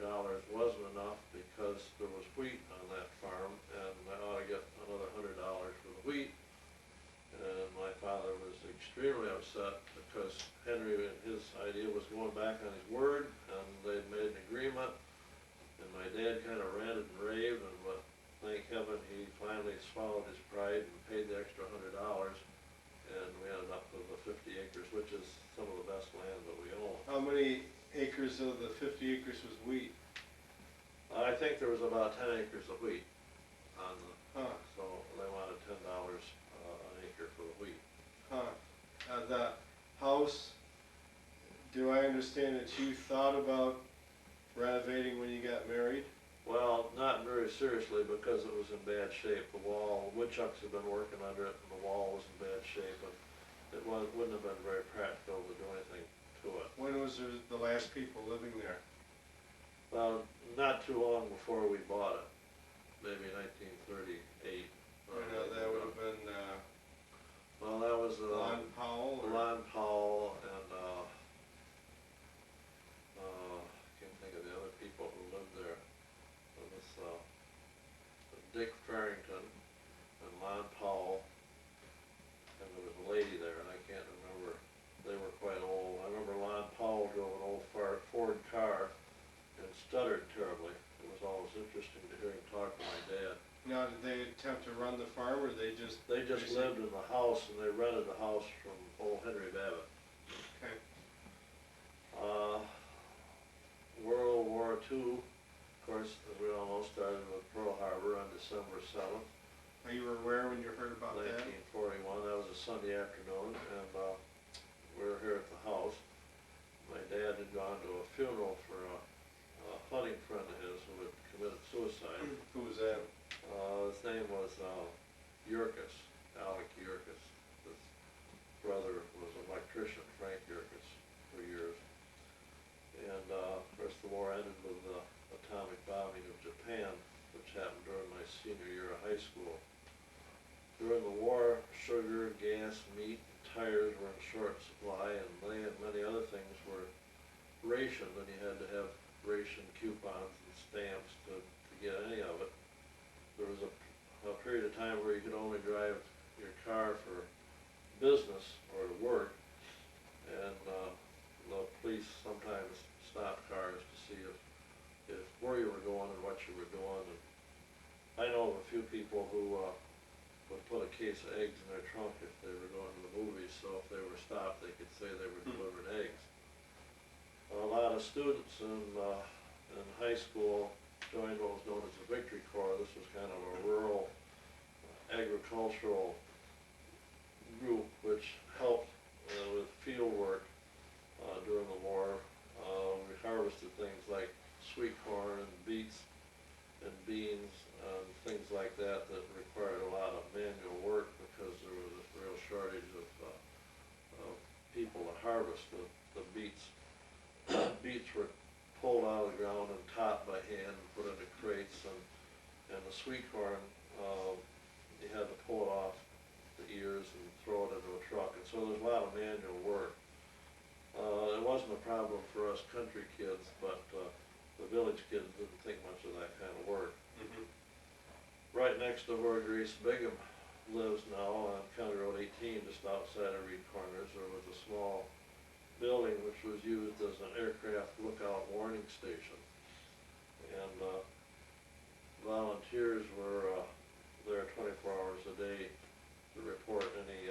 wasn't enough because there was wheat on that farm, and I ought to get another $100 for the wheat. And my father was extremely upset because Henry and his idea was going back on his word, and they'd made an agreement. And my dad kind of ranted and raved, but thank heaven he finally swallowed his pride and paid the extra $100, and we ended up with the 50 acres, which is some of the best land that we own. How many acres of the 50 acres was wheat? I think there was about 10 acres of wheat on the, Huh, so they wanted $10 an acre for the wheat. huh. The house, do I understand that you thought about renovating when you got married? Well, not very seriously because it was in bad shape. The wall, woodchucks had been working under it, and the wall was in bad shape, and it wouldn't have been very practical to do anything to it. When was the last people living there? Not too long before we bought it, maybe 1938. I know that would have been Well, that was Lon Powell or? Lon Powell and can't think of the other people who lived there. It was Dick Farrington and Lon Powell, and there was a lady there, and I can't remember. They were quite old. I remember Lon Powell drove an old Ford car and stuttered terribly. It was always interesting to hear him talk to my dad. Now, did they attempt to run the farm, or they just? They just lived in the house, and they rented the house from old Henry Babbitt. Okay. World War II, of course, as we all know, started with Pearl Harbor on December 7th, Now, you were aware when you heard about that? 1941. That was a Sunday afternoon, and we were here at the house. My dad had gone to a funeral for a hunting friend of his who had committed suicide. Who was that? His name was Yerkes, Alec Yerkes. His brother was an electrician, Frank Yerkes, for years. And of course the war ended with the atomic bombing of Japan, which happened during my senior year of high school. During the war, sugar, gas, meat, tires were in short supply, and many other things were rationed, and you had to have ration coupons and stamps to get any of it. There was a period of time where you could only drive your car for business or to work, and the police sometimes stopped cars to see if where you were going and what you were doing. And I know of a few people who would put a case of eggs in their trunk if they were going to the movies, so if they were stopped, they could say they were delivering eggs. A lot of students in high school joined what was known as the Victory Corps. This was kind of a rural agricultural group which helped with field work during the war. We harvested things like sweet corn and beets and beans and things like that that required a lot of manual work because there was a real shortage of people to harvest the beets. Beets were pulled out of the ground and topped by hand and put into crates, and the sweet corn, you had to pull it off the ears and throw it into a truck, and so there's a lot of manual work. It wasn't a problem for us country kids, but the village kids didn't think much of that kind of work. Mm-hmm. Right next to where Grace Bigham lives now on County Road 18, just outside of Reed Corners, there was a small building which was used as an aircraft lookout warning station. And volunteers were there 24 hours a day report any